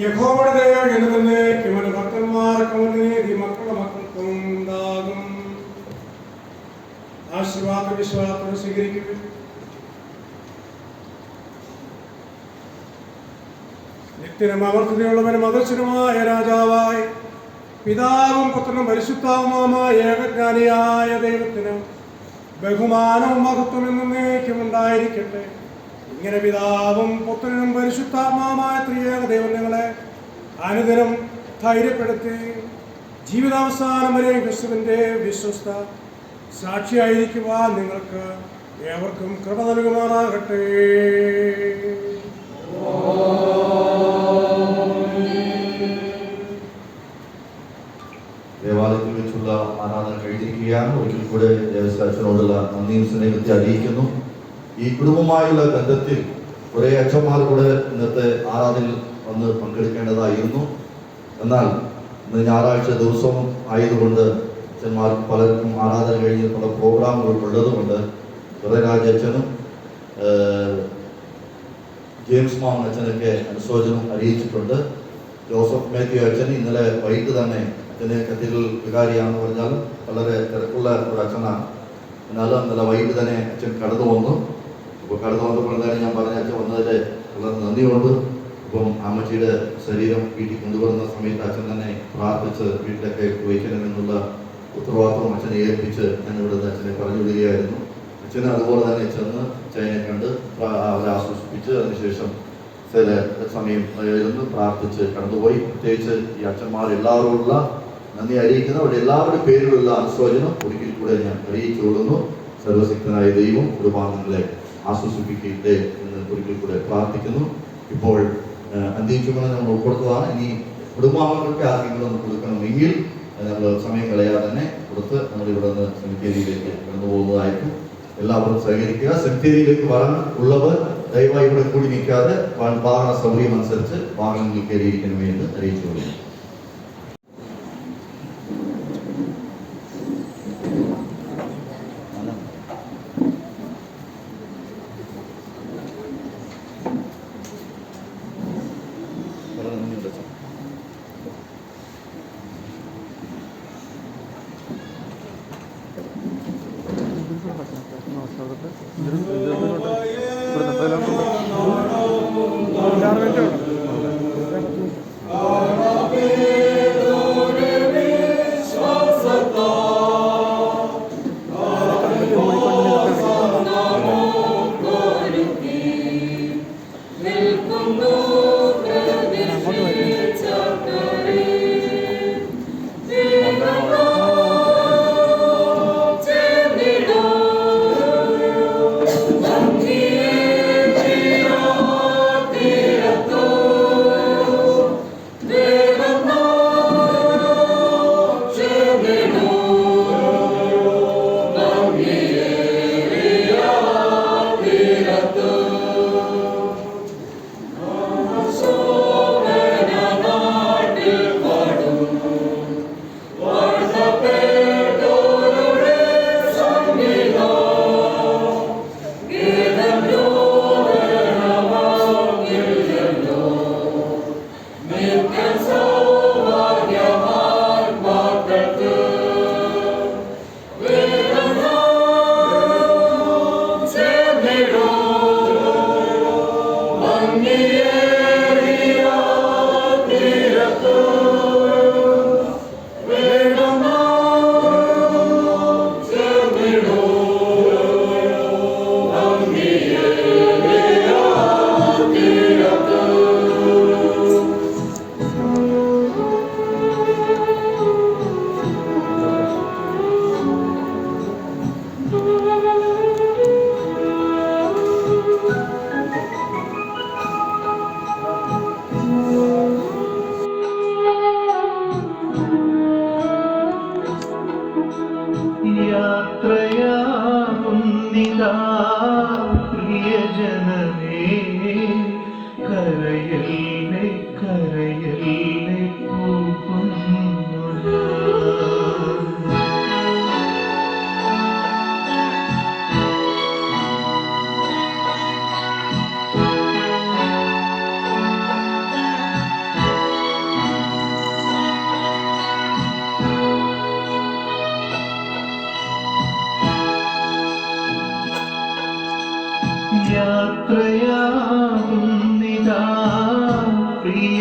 യഹോവയുടെ ദയ എന്നതിലേക്ക് അവന്റെ ഭക്തന്മാർക്കും നീതി മക്കളുടെ മക്കൾക്കും ഉണ്ടാകും. ആശീർവാദ വിശ്വാസത്തോടെ സ്വീകരിക്കുക. നിത്യനും അമർത്തതയുള്ളവനും അദർശനുമായ രാജാവായി പിതാവും പുത്രനും പരിശുദ്ധാത്മാവുമായ ഏകജ്ഞാനിയായ ദൈവത്തിന് ബഹുമാനവും മഹത്വം എന്നേക്കും ഉണ്ടായിരിക്കട്ടെ. ഇങ്ങനെ പിതാവും പുത്രനും പരിശുദ്ധാത്മാവുമായ ത്രിയേക ദൈവം നിങ്ങളെ അനുദിനം ധൈര്യപ്പെടുത്തി ജീവിതാവസാനം വരെ ക്രിസ്തുവിന്റെ വിശ്വസ്ത സാക്ഷിയായിരിക്കുവാൻ നിങ്ങൾക്ക് ഏവർക്കും കൃപ നൽകുമാറാകട്ടെ. ദേവാലയത്തിൽ വെച്ചുള്ള ആരാധന കഴിഞ്ഞിരിക്കുകയാണ്. ഒരിക്കൽ കൂടെ ദേവസ്വത്തിനോടുള്ള നന്ദിയും സ്നേഹത്തെ അറിയിക്കുന്നു. ഈ കുടുംബമായുള്ള ബന്ധത്തിൽ കുറെ അച്ഛന്മാർ കൂടെ ഇന്നത്തെ ആരാധനയിൽ വന്ന് പങ്കെടുക്കേണ്ടതായിരുന്നു. എന്നാൽ ഇന്ന് ഞായറാഴ്ച ദിവസം ആയതുകൊണ്ട് അച്ഛന്മാർക്ക് പലർക്കും ആരാധന കഴിഞ്ഞ് പല പ്രോഗ്രാമുകൾ ഉള്ളതുകൊണ്ട് തുറരാജ് അച്ഛനും ജെയിംസ് മാമൻ അച്ഛനൊക്കെ അനുശോചനം അറിയിച്ചിട്ടുണ്ട്. ജോസഫ് മാത്യു അച്ഛൻ ഇന്നലെ വൈകിട്ട് തന്നെ അച്ഛന് കത്തീഡ്രൽ വികാരിയാണെന്ന് പറഞ്ഞാൽ വളരെ തിരക്കുള്ള ഒരു അച്ഛനാണ്. എന്നാലും ഇന്നലെ വൈകിട്ട് തന്നെ അച്ഛൻ കടന്നു വന്നു. അപ്പോൾ കടന്നു വന്നപ്പോൾ തന്നെ ഞാൻ പറഞ്ഞ അച്ഛൻ വന്നതിൽ വളരെ നന്ദിയുണ്ട്. ഇപ്പം അമ്മച്ചിയുടെ ശരീരം വീട്ടിൽ കൊണ്ടുവരുന്ന സമയത്ത് അച്ഛൻ തന്നെ പ്രാർത്ഥിച്ച് വീട്ടിലൊക്കെ വയ്ക്കണമെന്നുള്ള ഉത്തരവാദിത്വം അച്ഛനെ ഏൽപ്പിച്ച് ഞാൻ ഇവിടുന്ന് അച്ഛനെ പറഞ്ഞു വിടുകയായിരുന്നു. അച്ഛന് അതുപോലെ തന്നെ ചെന്ന് അച്ഛനെ കണ്ട് അവരെ ആശ്വസിപ്പിച്ച് അതിനുശേഷം ചില സമയം ഇരുന്ന് പ്രാർത്ഥിച്ച് കടന്നുപോയി. പ്രത്യേകിച്ച് ഈ അച്ഛന്മാരെല്ലാവരോടുള്ള നന്ദി അറിയിക്കുന്നു. അവരുടെ എല്ലാവരുടെ പേരിലുള്ള അനുശോചനം ഒരിക്കൽ കൂടെ ഞാൻ അറിയിച്ചു കൊടുക്കുന്നു. സർവശക്തനായ ദൈവം കുടുംബാംഗങ്ങളെ ആശ്വസിപ്പിക്കട്ടെ എന്ന് ഒരിക്കൽ കൂടെ പ്രാർത്ഥിക്കുന്നു. ഇപ്പോൾ അന്ത്യചുമതല നമ്മൾ ഉൾപ്പെടുത്തതാണ്. ഇനി കുടുംബാംഗങ്ങൾക്ക് ആർക്കെങ്കിലും ഒന്ന് കൊടുക്കണമെങ്കിൽ നമ്മൾ സമയം കളയാതെ തന്നെ കൊടുത്ത് നമ്മൾ ഇവിടെ നിന്ന് സെമിത്തേരിയിലേക്ക് കടന്നു പോകുന്നതായിരിക്കും. എല്ലാവരും സഹകരിക്കുക. സെമിത്തേരിയിലേക്ക് വരാൻ ഉള്ളവർ ദയവായി ഇവിടെ കൂടി നിൽക്കാതെ വാഹന സൗകര്യം അനുസരിച്ച് വാഹനങ്ങളിൽ കയറിയിരിക്കണമേ എന്ന് അറിയിച്ചു കൊടുക്കുന്നു. എല്ലാവരും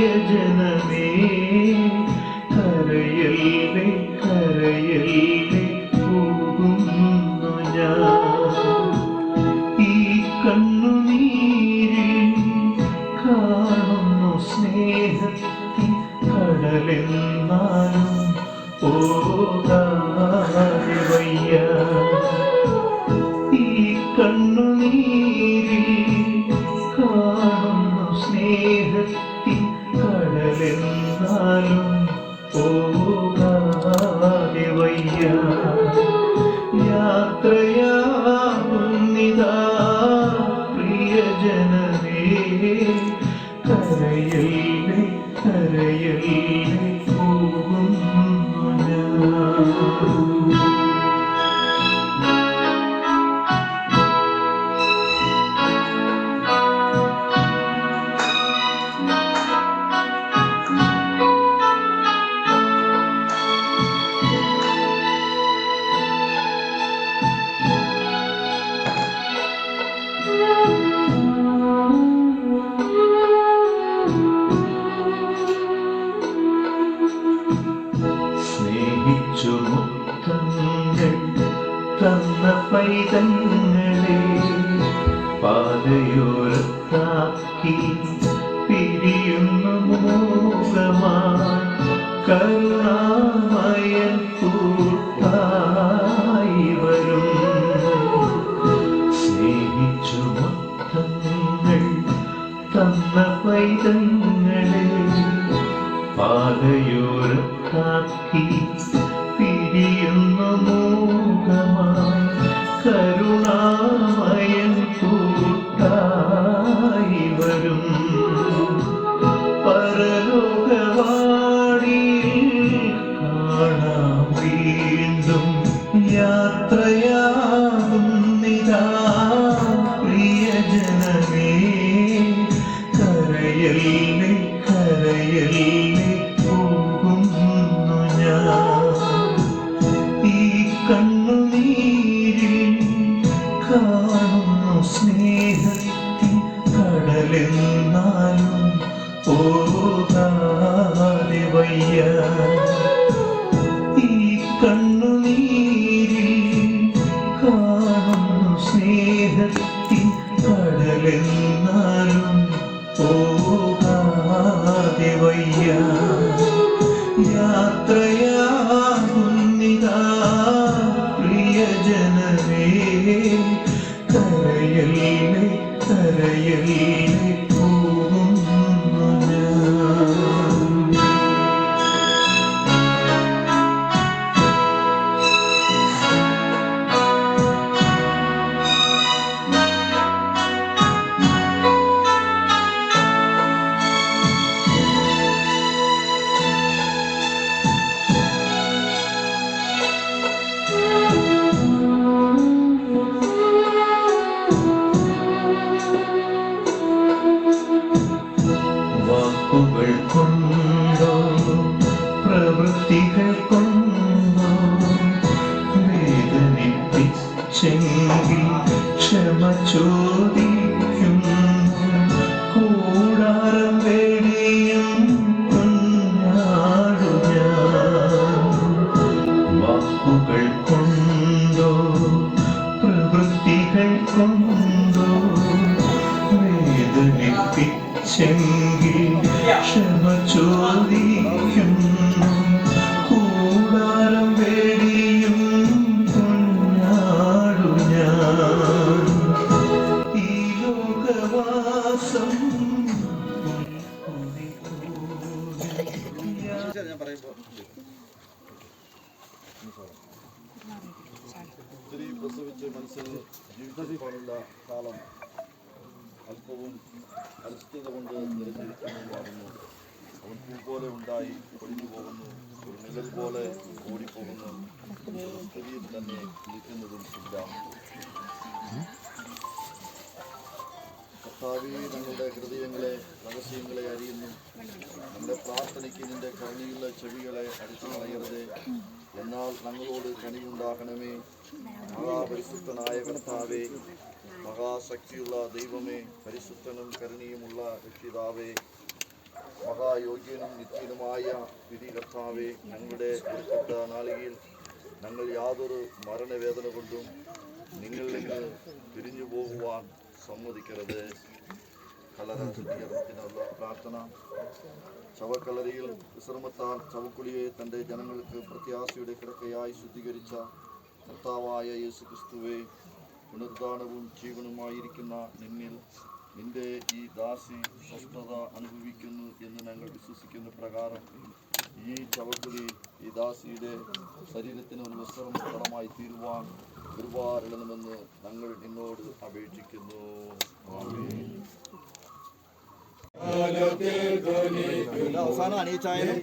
പ്രിയജനമേ കരയല്ലേ കരയല്ലേ പോകുന്നു ഞാൻ ഈ കണ്ണുനീരിൽ കാണുന്നു സ്നേഹത്തിൻ കടലെന്നാലും പോകാതെ വയ്യ ഈ കണ്ണുനീരിൽ കാണുന്നു സ്നേഹത്തിൻ കടലെന്നാലും പോകാതെ വയ്യ യാത്രയാകുന്നിതാ പ്രിയജനമേ കരയല്ലേ കരയല്ലേ പോകുന്നു ഞാൻ സ്നേഹിച്ചു മുത്തങ്ങൾ തന്ന പൈതങ്ങളെ പാതയോരത്താക്കി പിരിയുന്നു മൂകമായി കരുണാമയൻ കൂട്ടായി വരും സ്നേഹിച്ചു മുത്തങ്ങൾ തന്ന പൈതങ്ങളെ പാതയോരത്താക്കി പിരിയുന്നു മൂകമായി കരുണാമയൻ കൂട്ടായി വരും പരലോകവാടിയിൽ കാണാം വീണ്ടും യാത്രയാകുന്നിതാ പ്രിയജനമേ കരയല്ലേ കരയല്ലേ പോകുന്നു ഞാൻ ഈ കണ്ണുനീരിൽ കാണുന്നു സ്നേഹത്തിൻ കടലെന്നാലും പോകാതെ വയ്യ ഈ കണ്ണുനീരിൽ കാണുന്നു സ്നേഹത്തിൻ കടലെന്നാലും പോകാതെ വയ്യ യാത്രയാകുന്നിതാ പ്രിയജനമേ കരയല്ലേ കരയല്ലേ പോകുന്നു ഞാൻ വാക്കുകൾ കൊണ്ടോ പ്രവൃത്തികൾ കൊണ്ടോ വേദനിപ്പിച്ചെങ്കിൽ ക്ഷമ ചോദിക്കുന്നു കൂടാരം വേടിയും കുഞ്ഞാടു ഞാൻ വാക്കുകൾ കൊണ്ടോ പ്രവൃത്തികൾ കൊണ്ടോ വേദനിപ്പിച്ചെങ്കിൽ ക്ഷമ ചോദിക്കുന്നു കൂടാരം വേടിയും കുഞ്ഞാടു ഞാൻ ഈ ലോകവാസം സ്ത്രീ പ്രസവിച്ച് മനസ്സിന് ജീവിക്കാനുള്ള കാലം അല്പവും അനിശ്ചിത കൊണ്ട് നിറഞ്ഞിരിക്കുന്നതാകുന്നു. അവൻ പൂ പോലെ ഉണ്ടായി പൊഴിഞ്ഞു പോകുന്നു, ഒരു നിഴൽ പോലെ ഓടിപ്പോകുന്നു, സ്ത്രീയിൽ തന്നെ ഇരിക്കുന്നതും ഇല്ല. കർത്താവേ, ഞങ്ങളുടെ ഹൃദയങ്ങളെ രഹസ്യങ്ങളെ അറിയുന്നു. നമ്മുടെ പ്രാർത്ഥനയ്ക്ക് നിന്റെ കരുണയുള്ള ചെവികളെ അടിച്ചു കളയരുതേ. എന്നാൽ ഞങ്ങളോട് കനിവുണ്ടാകണമേ. മഹാപരിശുദ്ധനായ കർത്താവേ, മഹാശക്തിയുള്ള ദൈവമേ, പരിശുദ്ധനും കരുണയുമുള്ള രക്ഷിതാവേ, മഹായോഗ്യനും നിത്യനുമായ വിധി കർത്താവെ, ഞങ്ങളുടെ ഉൾപ്പെട്ട നാളികയിൽ ഞങ്ങൾ യാതൊരു മരണവേദന കൊണ്ടും നിങ്ങളിൽ നിന്ന് പിരിഞ്ഞു പോകുവാൻ സമ്മതിക്കരുത്. കലറ ശുദ്ധീകരണത്തിനുള്ള പ്രാർത്ഥന. ശവക്കല്ലറയിൽ വിശ്രമത്താൽ ശവക്കുഴിയെ തൻ്റെ ജനങ്ങൾക്ക് പ്രത്യാശയുടെ കിടക്കയായി ശുദ്ധീകരിച്ച കർത്താവായ യേശു ക്രിസ്തുവെ, പുനരുദ്ധാനവും ജീവനുമായിരിക്കുന്ന നിന്നിൽ നിന്റെ ഈ ദാസി സ്വസ്ഥത അനുഭവിക്കുന്നു എന്ന് ഞങ്ങൾ വിശ്വസിക്കുന്ന പ്രകാരം ഈ ശവക്കുഴി ഈ ദാസിയുടെ ശരീരത്തിന് ഒരു വിശ്രമസ്ഥലമായി തീരുവാൻ കൃപാരണമെന്ന് ഞങ്ങൾ നിന്നോട് അപേക്ഷിക്കുന്നു. അവസാനം അണിയിച്ചായാലും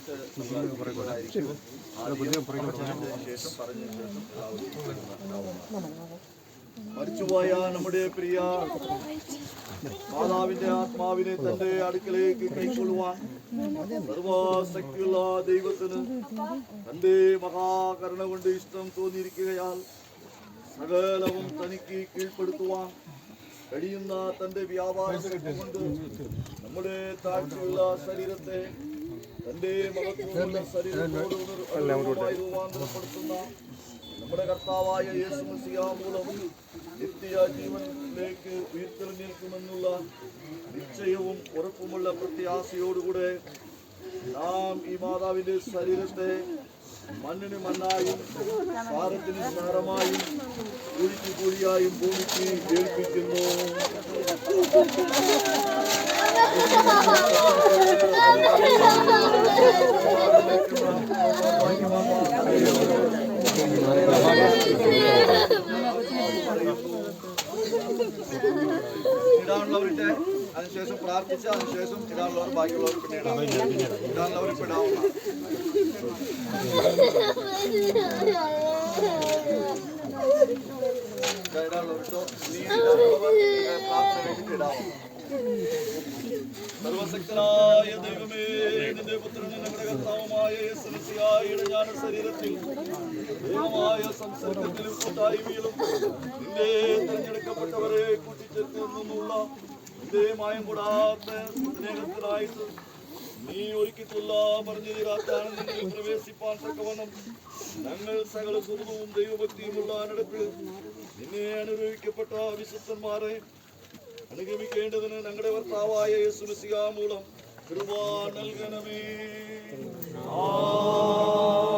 പാട്ട് ശേഷം പറഞ്ഞതിന് ശേഷം മരിച്ചുപോയ നമ്മുടെ പ്രിയ മാതാവിന്റെ ആത്മാവിനെ തന്റെ അടുക്കലേക്ക് കൈക്കൊള്ളുവാൻ സർവശക്തിയുള്ള ദൈവത്തിന് തന്റെ മഹാകരുണ കൊണ്ട് ഇഷ്ടം തോന്നിയിരിക്കുകയാൽ സകലവും തനിക്ക് കീഴ്പ്പെടുത്തുവാൻ കഴിയുന്ന തന്റെ വ്യാപാര കൊണ്ട് നമ്മുടെ താഴ്ചയുള്ള ശരീരത്തെ തന്റെ മഹത്വമുള്ള ശരീരത്തോട് രൂപാന്തരപ്പെടുത്തുന്ന നമ്മുടെ കർത്താവായ യേശു മസിഹ മൂലം നിത്യ ജീവനിലേക്ക് ഉയർത്തെഴുന്നേൽക്കുമെന്നുള്ള നിശ്ചയവും ഉറപ്പുമുള്ള പ്രത്യാശയോടുകൂടെ നാം ഈ മാതാവിന്റെ ശരീരത്തെ മണ്ണിന് മണ്ണായും സാരത്തിന് സാരമായും കുഴിക്ക് കുഴിയായും ഭൂമിക്ക് ഏൽപ്പിക്കുന്നു. ഇടാനുള്ളവരുടെ അതിനുശേഷം പ്രാർത്ഥിച്ച് അതിനുശേഷം ഇടാനുള്ളവർ ബാക്കിയുള്ളവർ പിന്നെ ഇടാനുള്ളവർ ഇടാവുന്ന ഇടാനുള്ളവർ പ്രാർത്ഥന കഴിഞ്ഞിട്ട് ഇടാവുന്ന. സർവശക്തനായ ദൈവമേ, നിന്റെ പുത്രനും നമ്മുടെ കർത്താവുമായ യേശു മിശിഹായുടെ ജ്ഞാന ശരീരത്തിൽ ദൈവമായ സംസർഗത്തിലും കൂട്ടായ്മയിലും നിന്റെ തിരഞ്ഞെടുക്കപ്പെട്ടവരെ കൂട്ടിച്ചേർത്തുള്ള നിന്റെ മായം കൂടാത്ത സ്നേഹത്തിനായിട്ട് നീ ഒരുക്കിയിട്ടുള്ള പറഞ്ഞു തീരാത്ത ആനന്ദങ്ങളിൽ പ്രവേശിപ്പാൻ തക്കവണ്ണം ഞങ്ങൾ സകല സുഖവും ദൈവഭക്തിയുമുള്ള നടപ്പിൽ നിന്നെ അനുഭവിക്കപ്പെട്ട വിശുദ്ധന്മാരെ അനുഗമിക്കേണ്ടതിന് ഞങ്ങളുടെ ഭർത്താവായ യേശു മിശിഹ മൂലം കൃപ നൽകണമേ.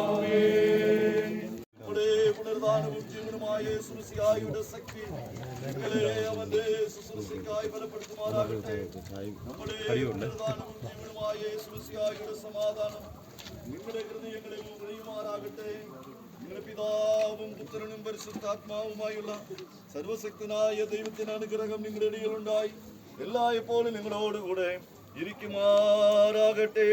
ആമേൻ. നമ്മുടെ പുനരുദ്ധാനവും ജീവനുമായ യേശു മിശിഹായുടെ ശക്തി നിങ്ങളെ അവന്റെ ശുശ്രൂഷയ്ക്കായി ബലപ്പെടുത്തുമാറാകട്ടെ. നമ്മുടെ പുനരുദ്ധാനവും ജീവനുമായ യേശു മിശിഹായുടെ സമാധാനം നിങ്ങളുടെ ഹൃദയങ്ങളിൽ ഉറയുമാറാകട്ടെ. നിങ്ങളുടെ പിതാവും പുത്രനും പരിശുദ്ധാത്മാവുമായുള്ള സർവശക്തനായ ദൈവത്തിന്റെ അനുഗ്രഹം നിങ്ങളുടെ ഇടയിലുണ്ടായി എല്ലായ്പ്പോഴും നിങ്ങളോടുകൂടെ ഇരിക്കുമാറാകട്ടെ.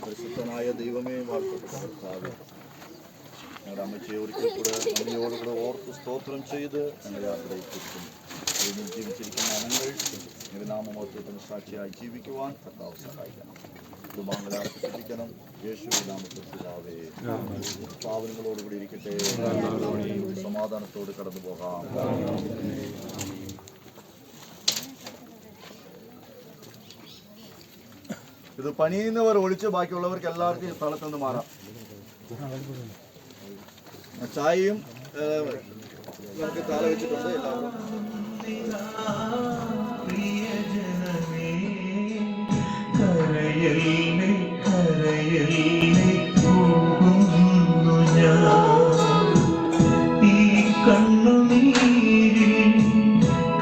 പരിശുദ്ധനായ ദൈവമേ, വാഴ്ത്തപ്പെട്ട കർത്താവേ, ഞങ്ങളുടെ അമ്മച്ചയെ ഒരിക്കൽ കൂടെ അമ്മയോടുകൂടെ ഓർത്ത് സ്തോത്രം ചെയ്ത് ഞങ്ങളെ ആഗ്രഹിച്ചിരിക്കുന്നു. ജീവിച്ചിരിക്കുന്ന ഞങ്ങൾ നാമമോർത്തത്തിന് സാക്ഷിയായി ജീവിക്കുവാൻ കർത്താവ് സഹായിക്കണം. കുടുംബാംഗങ്ങളെ ആർപ്പിക്കണം. യേശുവിന്റെ നാമത്തിൽ പിതാവേ, സ്ഥാപനങ്ങളോടുകൂടി ഇരിക്കട്ടെ. സമാധാനത്തോട് കടന്നു പോകാം. ഇത് പണിയുന്നവർ ഒഴിച്ച് ബാക്കിയുള്ളവർക്ക് എല്ലാവർക്കും ഈ സ്ഥലത്ത് നിന്ന് മാറാം. ചായയും നമുക്ക് താല വെച്ചിട്ടുണ്ട്. എല്ലാവരും പ്രിയജനമേ, കരയല്ലേ കരയല്ലേ പോകുന്നു ഞാൻ ഈ കണ്ണുനീരിൽ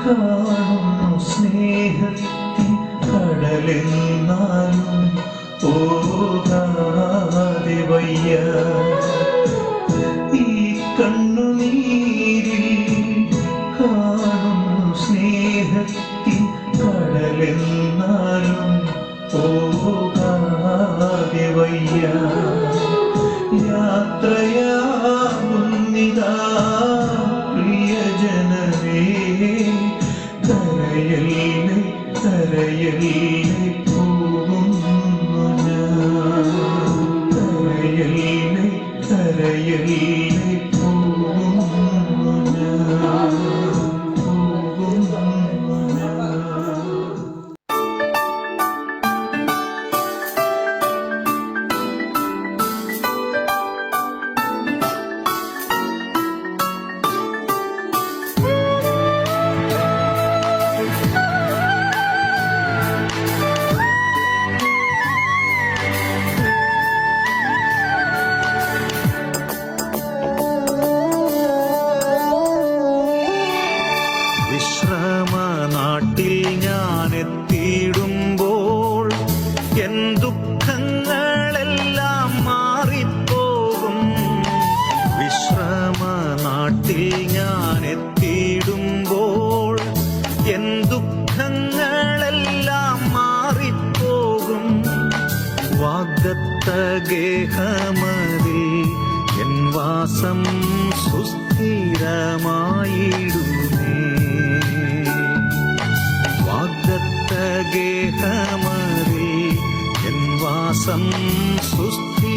കാണുന്നു സ്നേഹത്തിൻ കടലെന്നാലും പോകാതെ വയ്യ. ഈ കണ്ണുനീരിൽ കാണുന്നു സ്നേഹത്തിൻ കടലെന്നാലും പോകാതെ വയ്യ. യാത്രയാകുന്നിതാ പ്രിയജനമേ, കരയല്ലേ കരയല്ലേ പോകുന്നു ഞാൻ കരയല്ലേ കരയല്ലേ പോകുന്നു ഞാൻ പോകുന്നു ഞാൻ. വാഗ്ദത്ത ഗേഹമതിൽ എൻ വാസം സുസ്ഥിരമായിടുമേ. വാഗ്ദത്ത ഗേഹമതിൽ എൻ വാസം സുസ്ഥിരമായിടുമേ.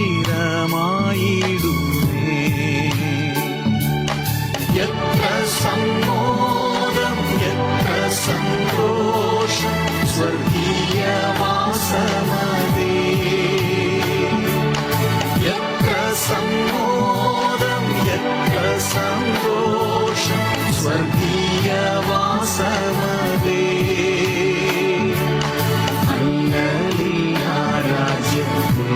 എത്ര സമ്മോദം എത്ര സന്തോഷം സ്വർഗീയവാസമതേ. എത്ര സമ്മോദം എത്ര സന്തോഷം സ്വർഗീയവാസമതേ. ഹല്ലേലൂയ രാജ്യത്തിൽ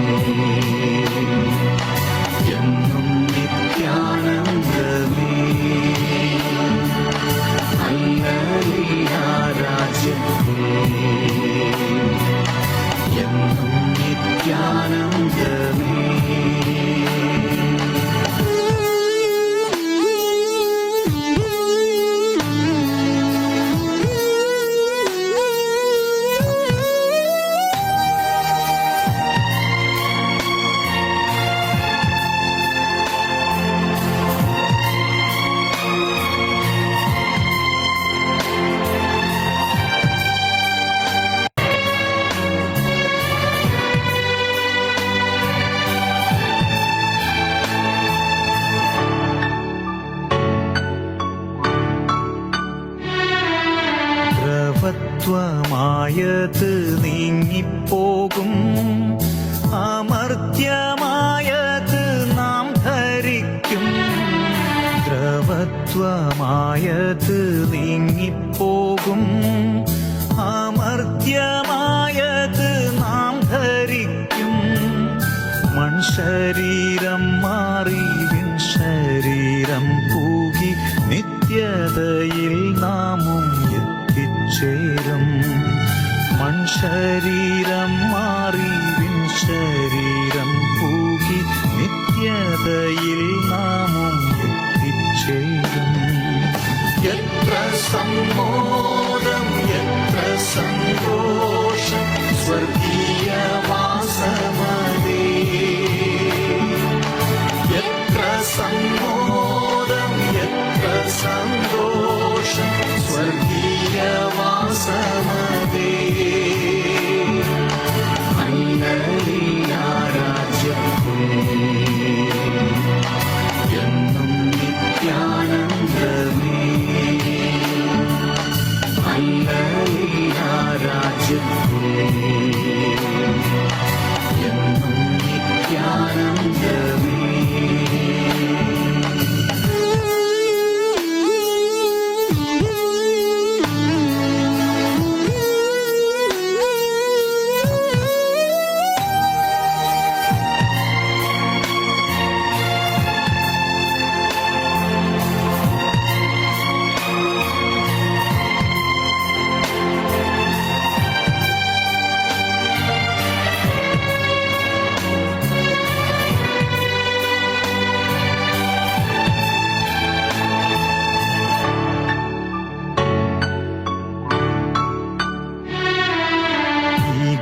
എന്നും നിത്യാനന്ദമേ. ഹല്ലേലൂയ രാജ്യത്തിൽ എന്നും നിത്യാനന്ദമേ. ദ്രവത്വമായത് നീങ്ങിപ്പോകും, അമർത്യമായത് നാം ധരിക്കും. ദ്രവത്വമായത് നീങ്ങിപ്പോകും, അമർത്യമായത് നാം ധരിക്കും. മൺശരീരം മാറി വിൻശരീരം പൂകി നിത്യതയിൽ നാമും എത്തിച്ചേരും. മൺശരീരം മാറി വിൻശരീരം പൂകി നിത്യതയിൽ നാമും എത്തിച്ചേരും. എത്ര സമ്മോദം എത്ര സന്തോഷം സ്വർഗീയവാസമതേ. എത്ര സമ്മോദം എത്ര സന്തോഷം സ്വർഗീയവാസമതേ. ഹല്ലേലൂയ രാജ്യത്തിൽ എന്നും നിത്യാനന്ദമേ. ഹല്ലേലൂയ രാജ്യത്തിൽ എന്നും നിത്യാനന്ദമേ.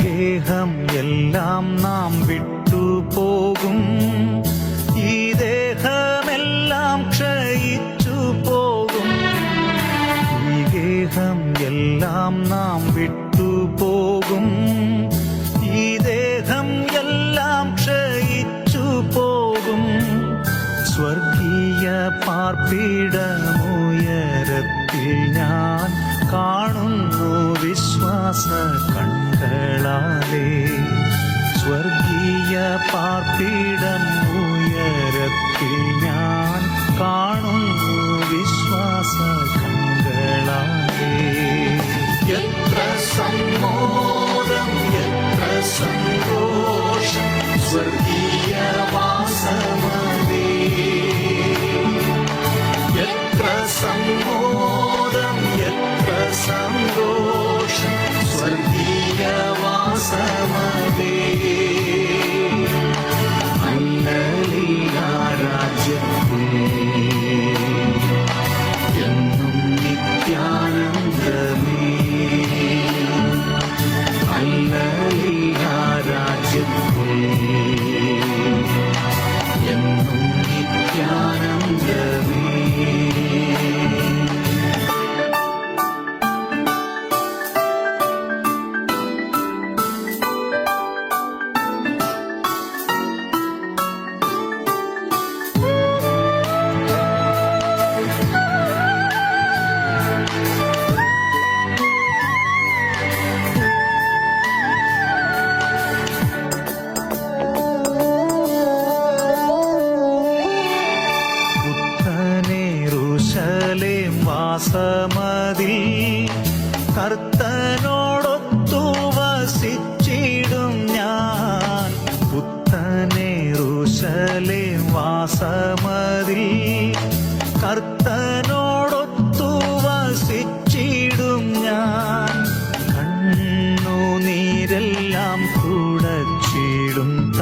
ദേഹം എല്ലാം നാം വിട്ടുപോകും, ഈ ദേഹമെല്ലാം ക്ഷയിച്ചു പോകും. ഈ ദേഹം എല്ലാം നാം വിട്ടുപോകും, ഈ ദേഹം എല്ലാം ക്ഷയിച്ചു പോകും. സ്വർഗീയ പാർപ്പിടമുയരത്തിൽ ഞാൻ കാണുന്നു വിശ്വാസ കണ്ണുകളാലേ. സ്വർഗീയ പാർപ്പിടം ഉയരത്തിൽ ഞാൻ കാണുന്നു വിശ്വാസ കണ്ണുകളാലേ. എത്ര സമ്മോദം എത്ര സന്തോഷം സ്വർഗീയവാസമതേ. എത്ര സമ്മോദം എത്ര സന്തോഷം സ്വർഗീയവാസമതേ. ഹല്ലേലൂയ രാജ്യത്തിൽ എന്നും നിത്യാനന്ദമേ. ഹല്ലേലൂയ രാജ്യത്തിൽ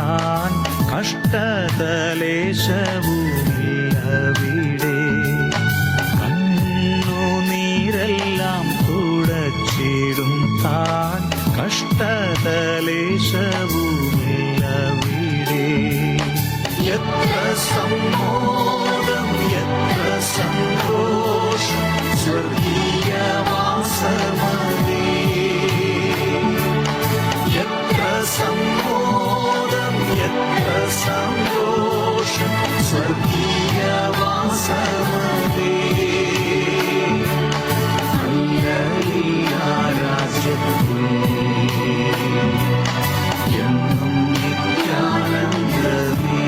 താൻ കഷ്ടതലേശവുമില്ലവിടെ. കണ്ണുനീരെല്ലാം തുടച്ചിടും താൻ കഷ്ടതലേശവുമില്ലവിടെ. എത്ര സമ്മോദം എത്ര സന്തോഷം സ്വർഗീയവാസമതേ. എത്ര സമ്മോദം എത്ര സന്തോഷം സ്വർഗീയവാസമതേ. ഹല്ലേലൂയ രാജ്യത്തിൽ എന്നും നിത്യാനന്ദമേ.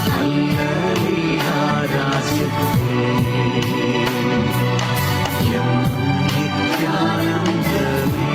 ഹല്ലേലൂയ രാജ്യത്തിൽ എന്നും നിത്യാനന്ദമേ.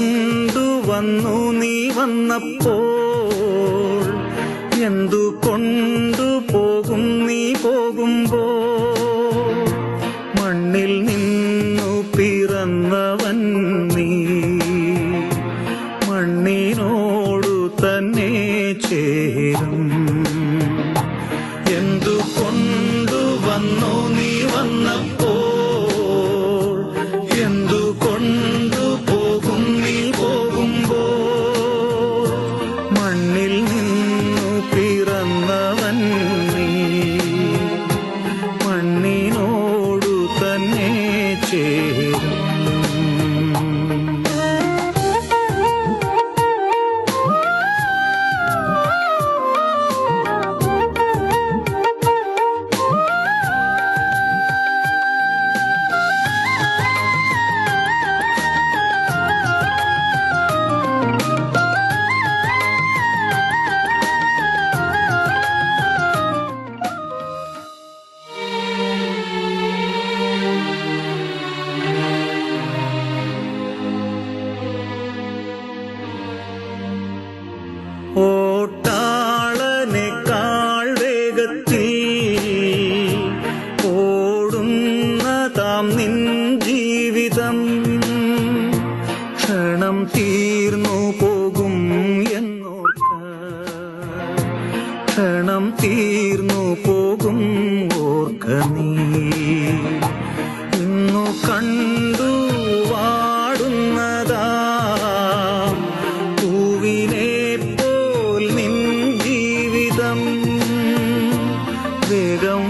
എന്തുകൊണ്ടുവന്നു നീ വന്നപ്പോൾ, എന്തുകൊണ്ടുപോകും നീ പോകുമ്പോൾ. മണ്ണിൽ നിന്നു പിറന്നവൻ നീ, മണ്ണിനോടു തന്നെ ചേരും. എന്തുകൊണ്ടുവന്നു നീ വന്നപ്പോൾ, എന്തുകൊണ്ടുപോകും നീ പോകുമ്പോൾ. മണ്ണിൽ നിന്നു പിറന്നവൻ നീ, മണ്ണിനോടു തന്നെ ചേരും. ഓട്ടാളനേക്കാൾ വേഗത്തിൽ ഓടുന്നതാം നിൻ ജീവിതം ക്ഷണം തീർന്നു പോകും എന്നോർക്ക. ക്ഷണം തീർന്നു പോകും ഓർക്ക നീ. ഇന്നു കണ്ടു വാടുന്നതാ പൂവിനെ പോൽ നിൻ ജീവിതം വേഗം